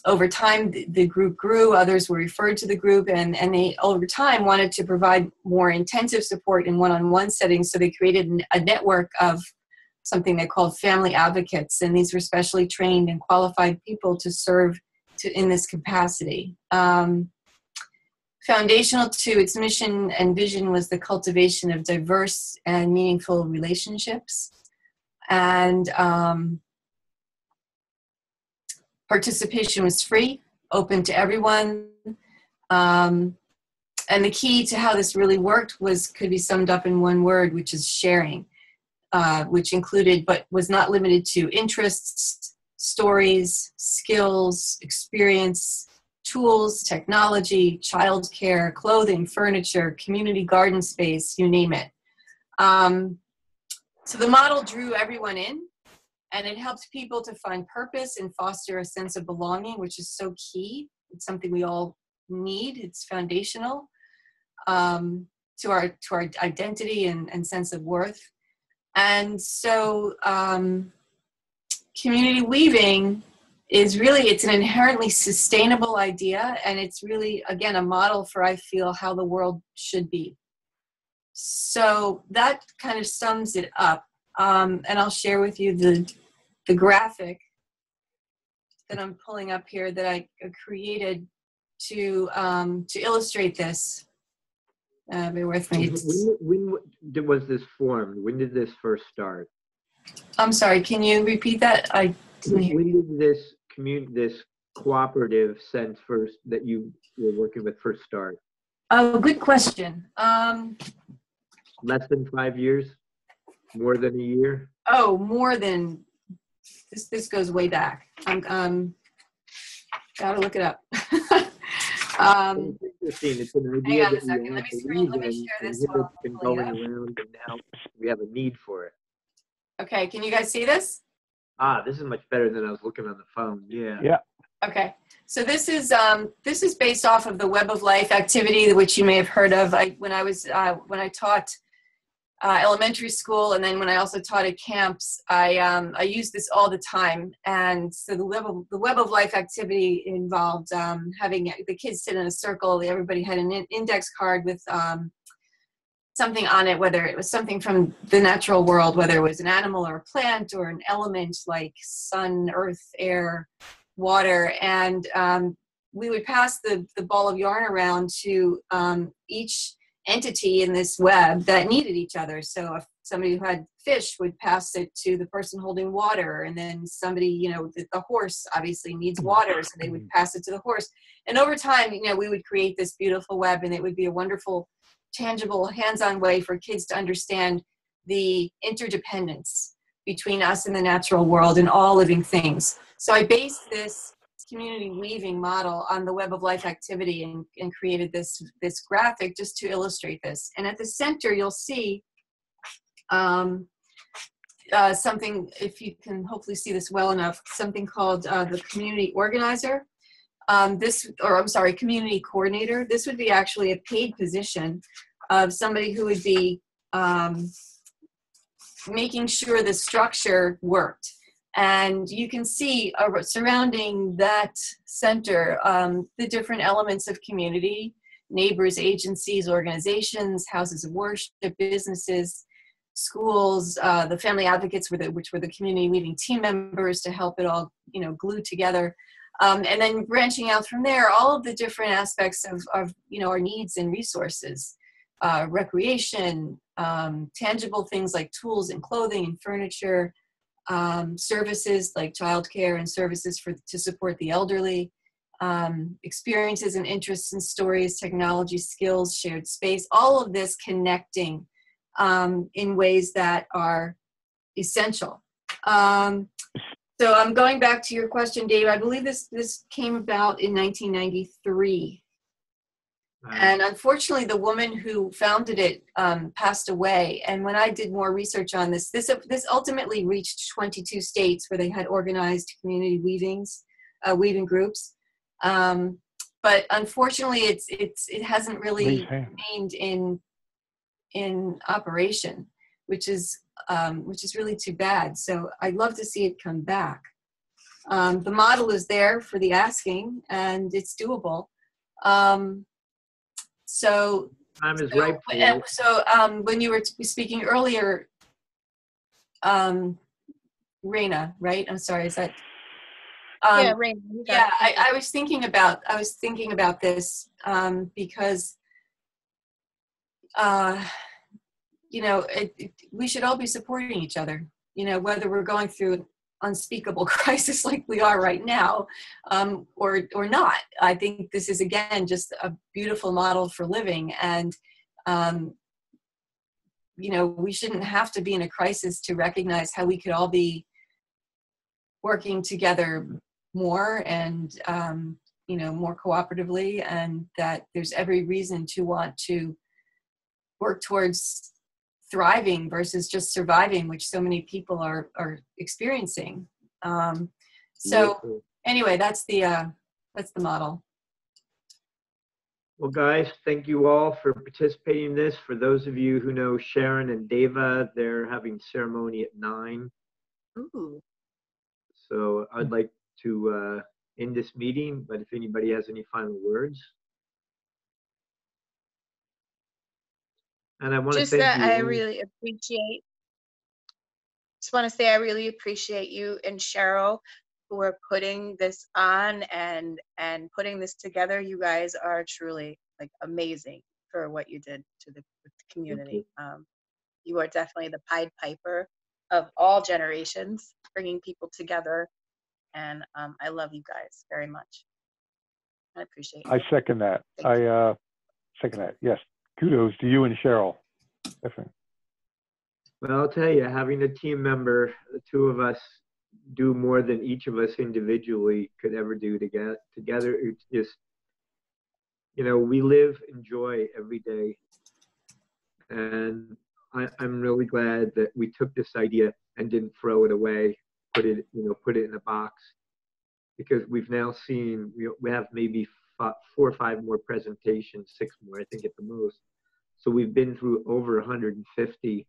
Over time, the group grew, others were referred to the group, and they, over time, wanted to provide more intensive support in one-on-one settings, so they created a network of something they called family advocates, and these were specially trained and qualified people to serve in this capacity. Foundational to its mission and vision was the cultivation of diverse and meaningful relationships, and participation was free, open to everyone, and the key to how this really worked could be summed up in one word, which is sharing. Which included, but was not limited to, interests, stories, skills, experience, tools, technology, childcare, clothing, furniture, community garden space, you name it. So the model drew everyone in, and it helped people to find purpose and foster a sense of belonging, which is so key. It's something we all need. It's foundational to our identity and sense of worth. And so community weaving is really, it's an inherently sustainable idea, and it's really, again, a model for, I feel, how the world should be. So that kind of sums it up. And I'll share with you the graphic that I'm pulling up here that I created to illustrate this. Bear with me. When was this formed? When did this first start? I'm sorry, can you repeat that? I didn't hear. When did this cooperative sense first that you were working with first start? Oh, good question. Less than 5 years? More than a year? Oh, more than this goes way back. Gotta look it up. It's interesting. It's an idea hang on a that second. we Let all me believe share in, this and while it's been I'm pulling going it up. around, and now we have a need for it. Okay, can you guys see this? This is much better than I was looking on the phone. Yeah. Yeah. Okay, so this is based off of the Web of Life activity, which you may have heard of. When I taught elementary school, and then when I also taught at camps, I used this all the time. And so the Web of Life activity involved having the kids sit in a circle. Everybody had an index card with something on it, whether it was something from the natural world, whether it was an animal or a plant or an element like sun, earth, air, water. And we would pass the ball of yarn around to each entity in this web that needed each other. So if somebody who had fish would pass it to the person holding water, and then somebody, the horse obviously needs water, so they would pass it to the horse. And over time, we would create this beautiful web, and it would be a wonderful, tangible, hands-on way for kids to understand the interdependence between us and the natural world and all living things. So I based this community weaving model on the Web of Life activity and created this graphic just to illustrate this. And at the center, you'll see something, if you can hopefully see this well enough, something called the community organizer. Community coordinator. This would be actually a paid position of somebody who would be making sure the structure worked. And you can see surrounding that center the different elements of community, neighbors, agencies, organizations, houses of worship, businesses, schools, the family advocates, which were the community weaving team members to help it all, glue together. And then branching out from there, all of the different aspects of our needs and resources, recreation, tangible things like tools and clothing and furniture, services like childcare and services to support the elderly, experiences and interests and stories, technology, skills, shared space, all of this connecting in ways that are essential. So I'm going back to your question, Dave. I believe this came about in 1993. And unfortunately, the woman who founded it passed away. And when I did more research on this ultimately reached 22 states where they had organized community weaving groups. But unfortunately, it hasn't really remained in operation, which is really too bad. So I'd love to see it come back. The model is there for the asking, and it's doable. So time is right for you. So when you were speaking earlier, Raina, right? I'm sorry, is that? Yeah, Raina. Yeah, I was thinking about this because we should all be supporting each other. Whether we're going through an unspeakable crisis like we are right now, or not. I think this is, again, just a beautiful model for living. And, we shouldn't have to be in a crisis to recognize how we could all be working together more and, more cooperatively, and that there's every reason to want to work towards thriving versus just surviving, which so many people are experiencing. So anyway, that's the model. Well, guys, thank you all for participating in this. For those of you who know Sharon and Deva, they're having ceremony at 9. Ooh. So I'd like to end this meeting, but if anybody has any final words. And I want to thank you. I really appreciate. Just want to say I really appreciate you and Cheryl who are putting this on and putting this together. You guys are truly amazing for what you did to the community. You are definitely the Pied Piper of all generations, bringing people together. And I love you guys very much. I appreciate you. I second that. Second that. Yes. Kudos to you and Cheryl. Definitely. Well, I'll tell you, having a team member, the two of us do more than each of us individually could ever do together. It's just, we live, enjoy every day. And I'm really glad that we took this idea and didn't throw it away, put it in a box, because we've now seen, we have maybe 4 or 5 more presentations, 6 more, I think at the most. So we've been through over 150,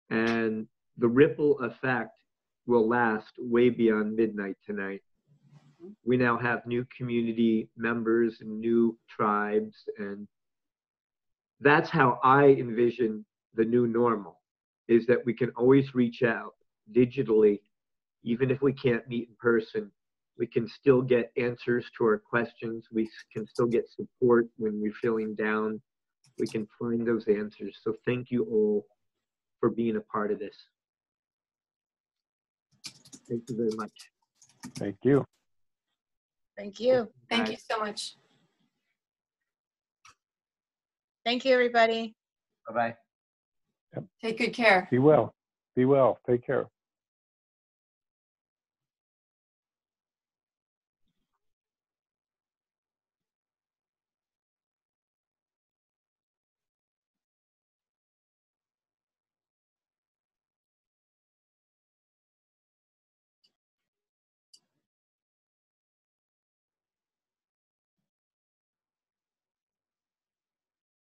and the ripple effect will last way beyond midnight tonight. We now have new community members and new tribes, and that's how I envision the new normal, is that we can always reach out digitally, even if we can't meet in person. We can still get answers to our questions. We can still get support when we're feeling down. We can find those answers. So thank you all for being a part of this. Thank you very much. Thank you. Thank you. Thank you so much. Thank you, everybody. Bye-bye. Take good care. Be well. Be well. Take care.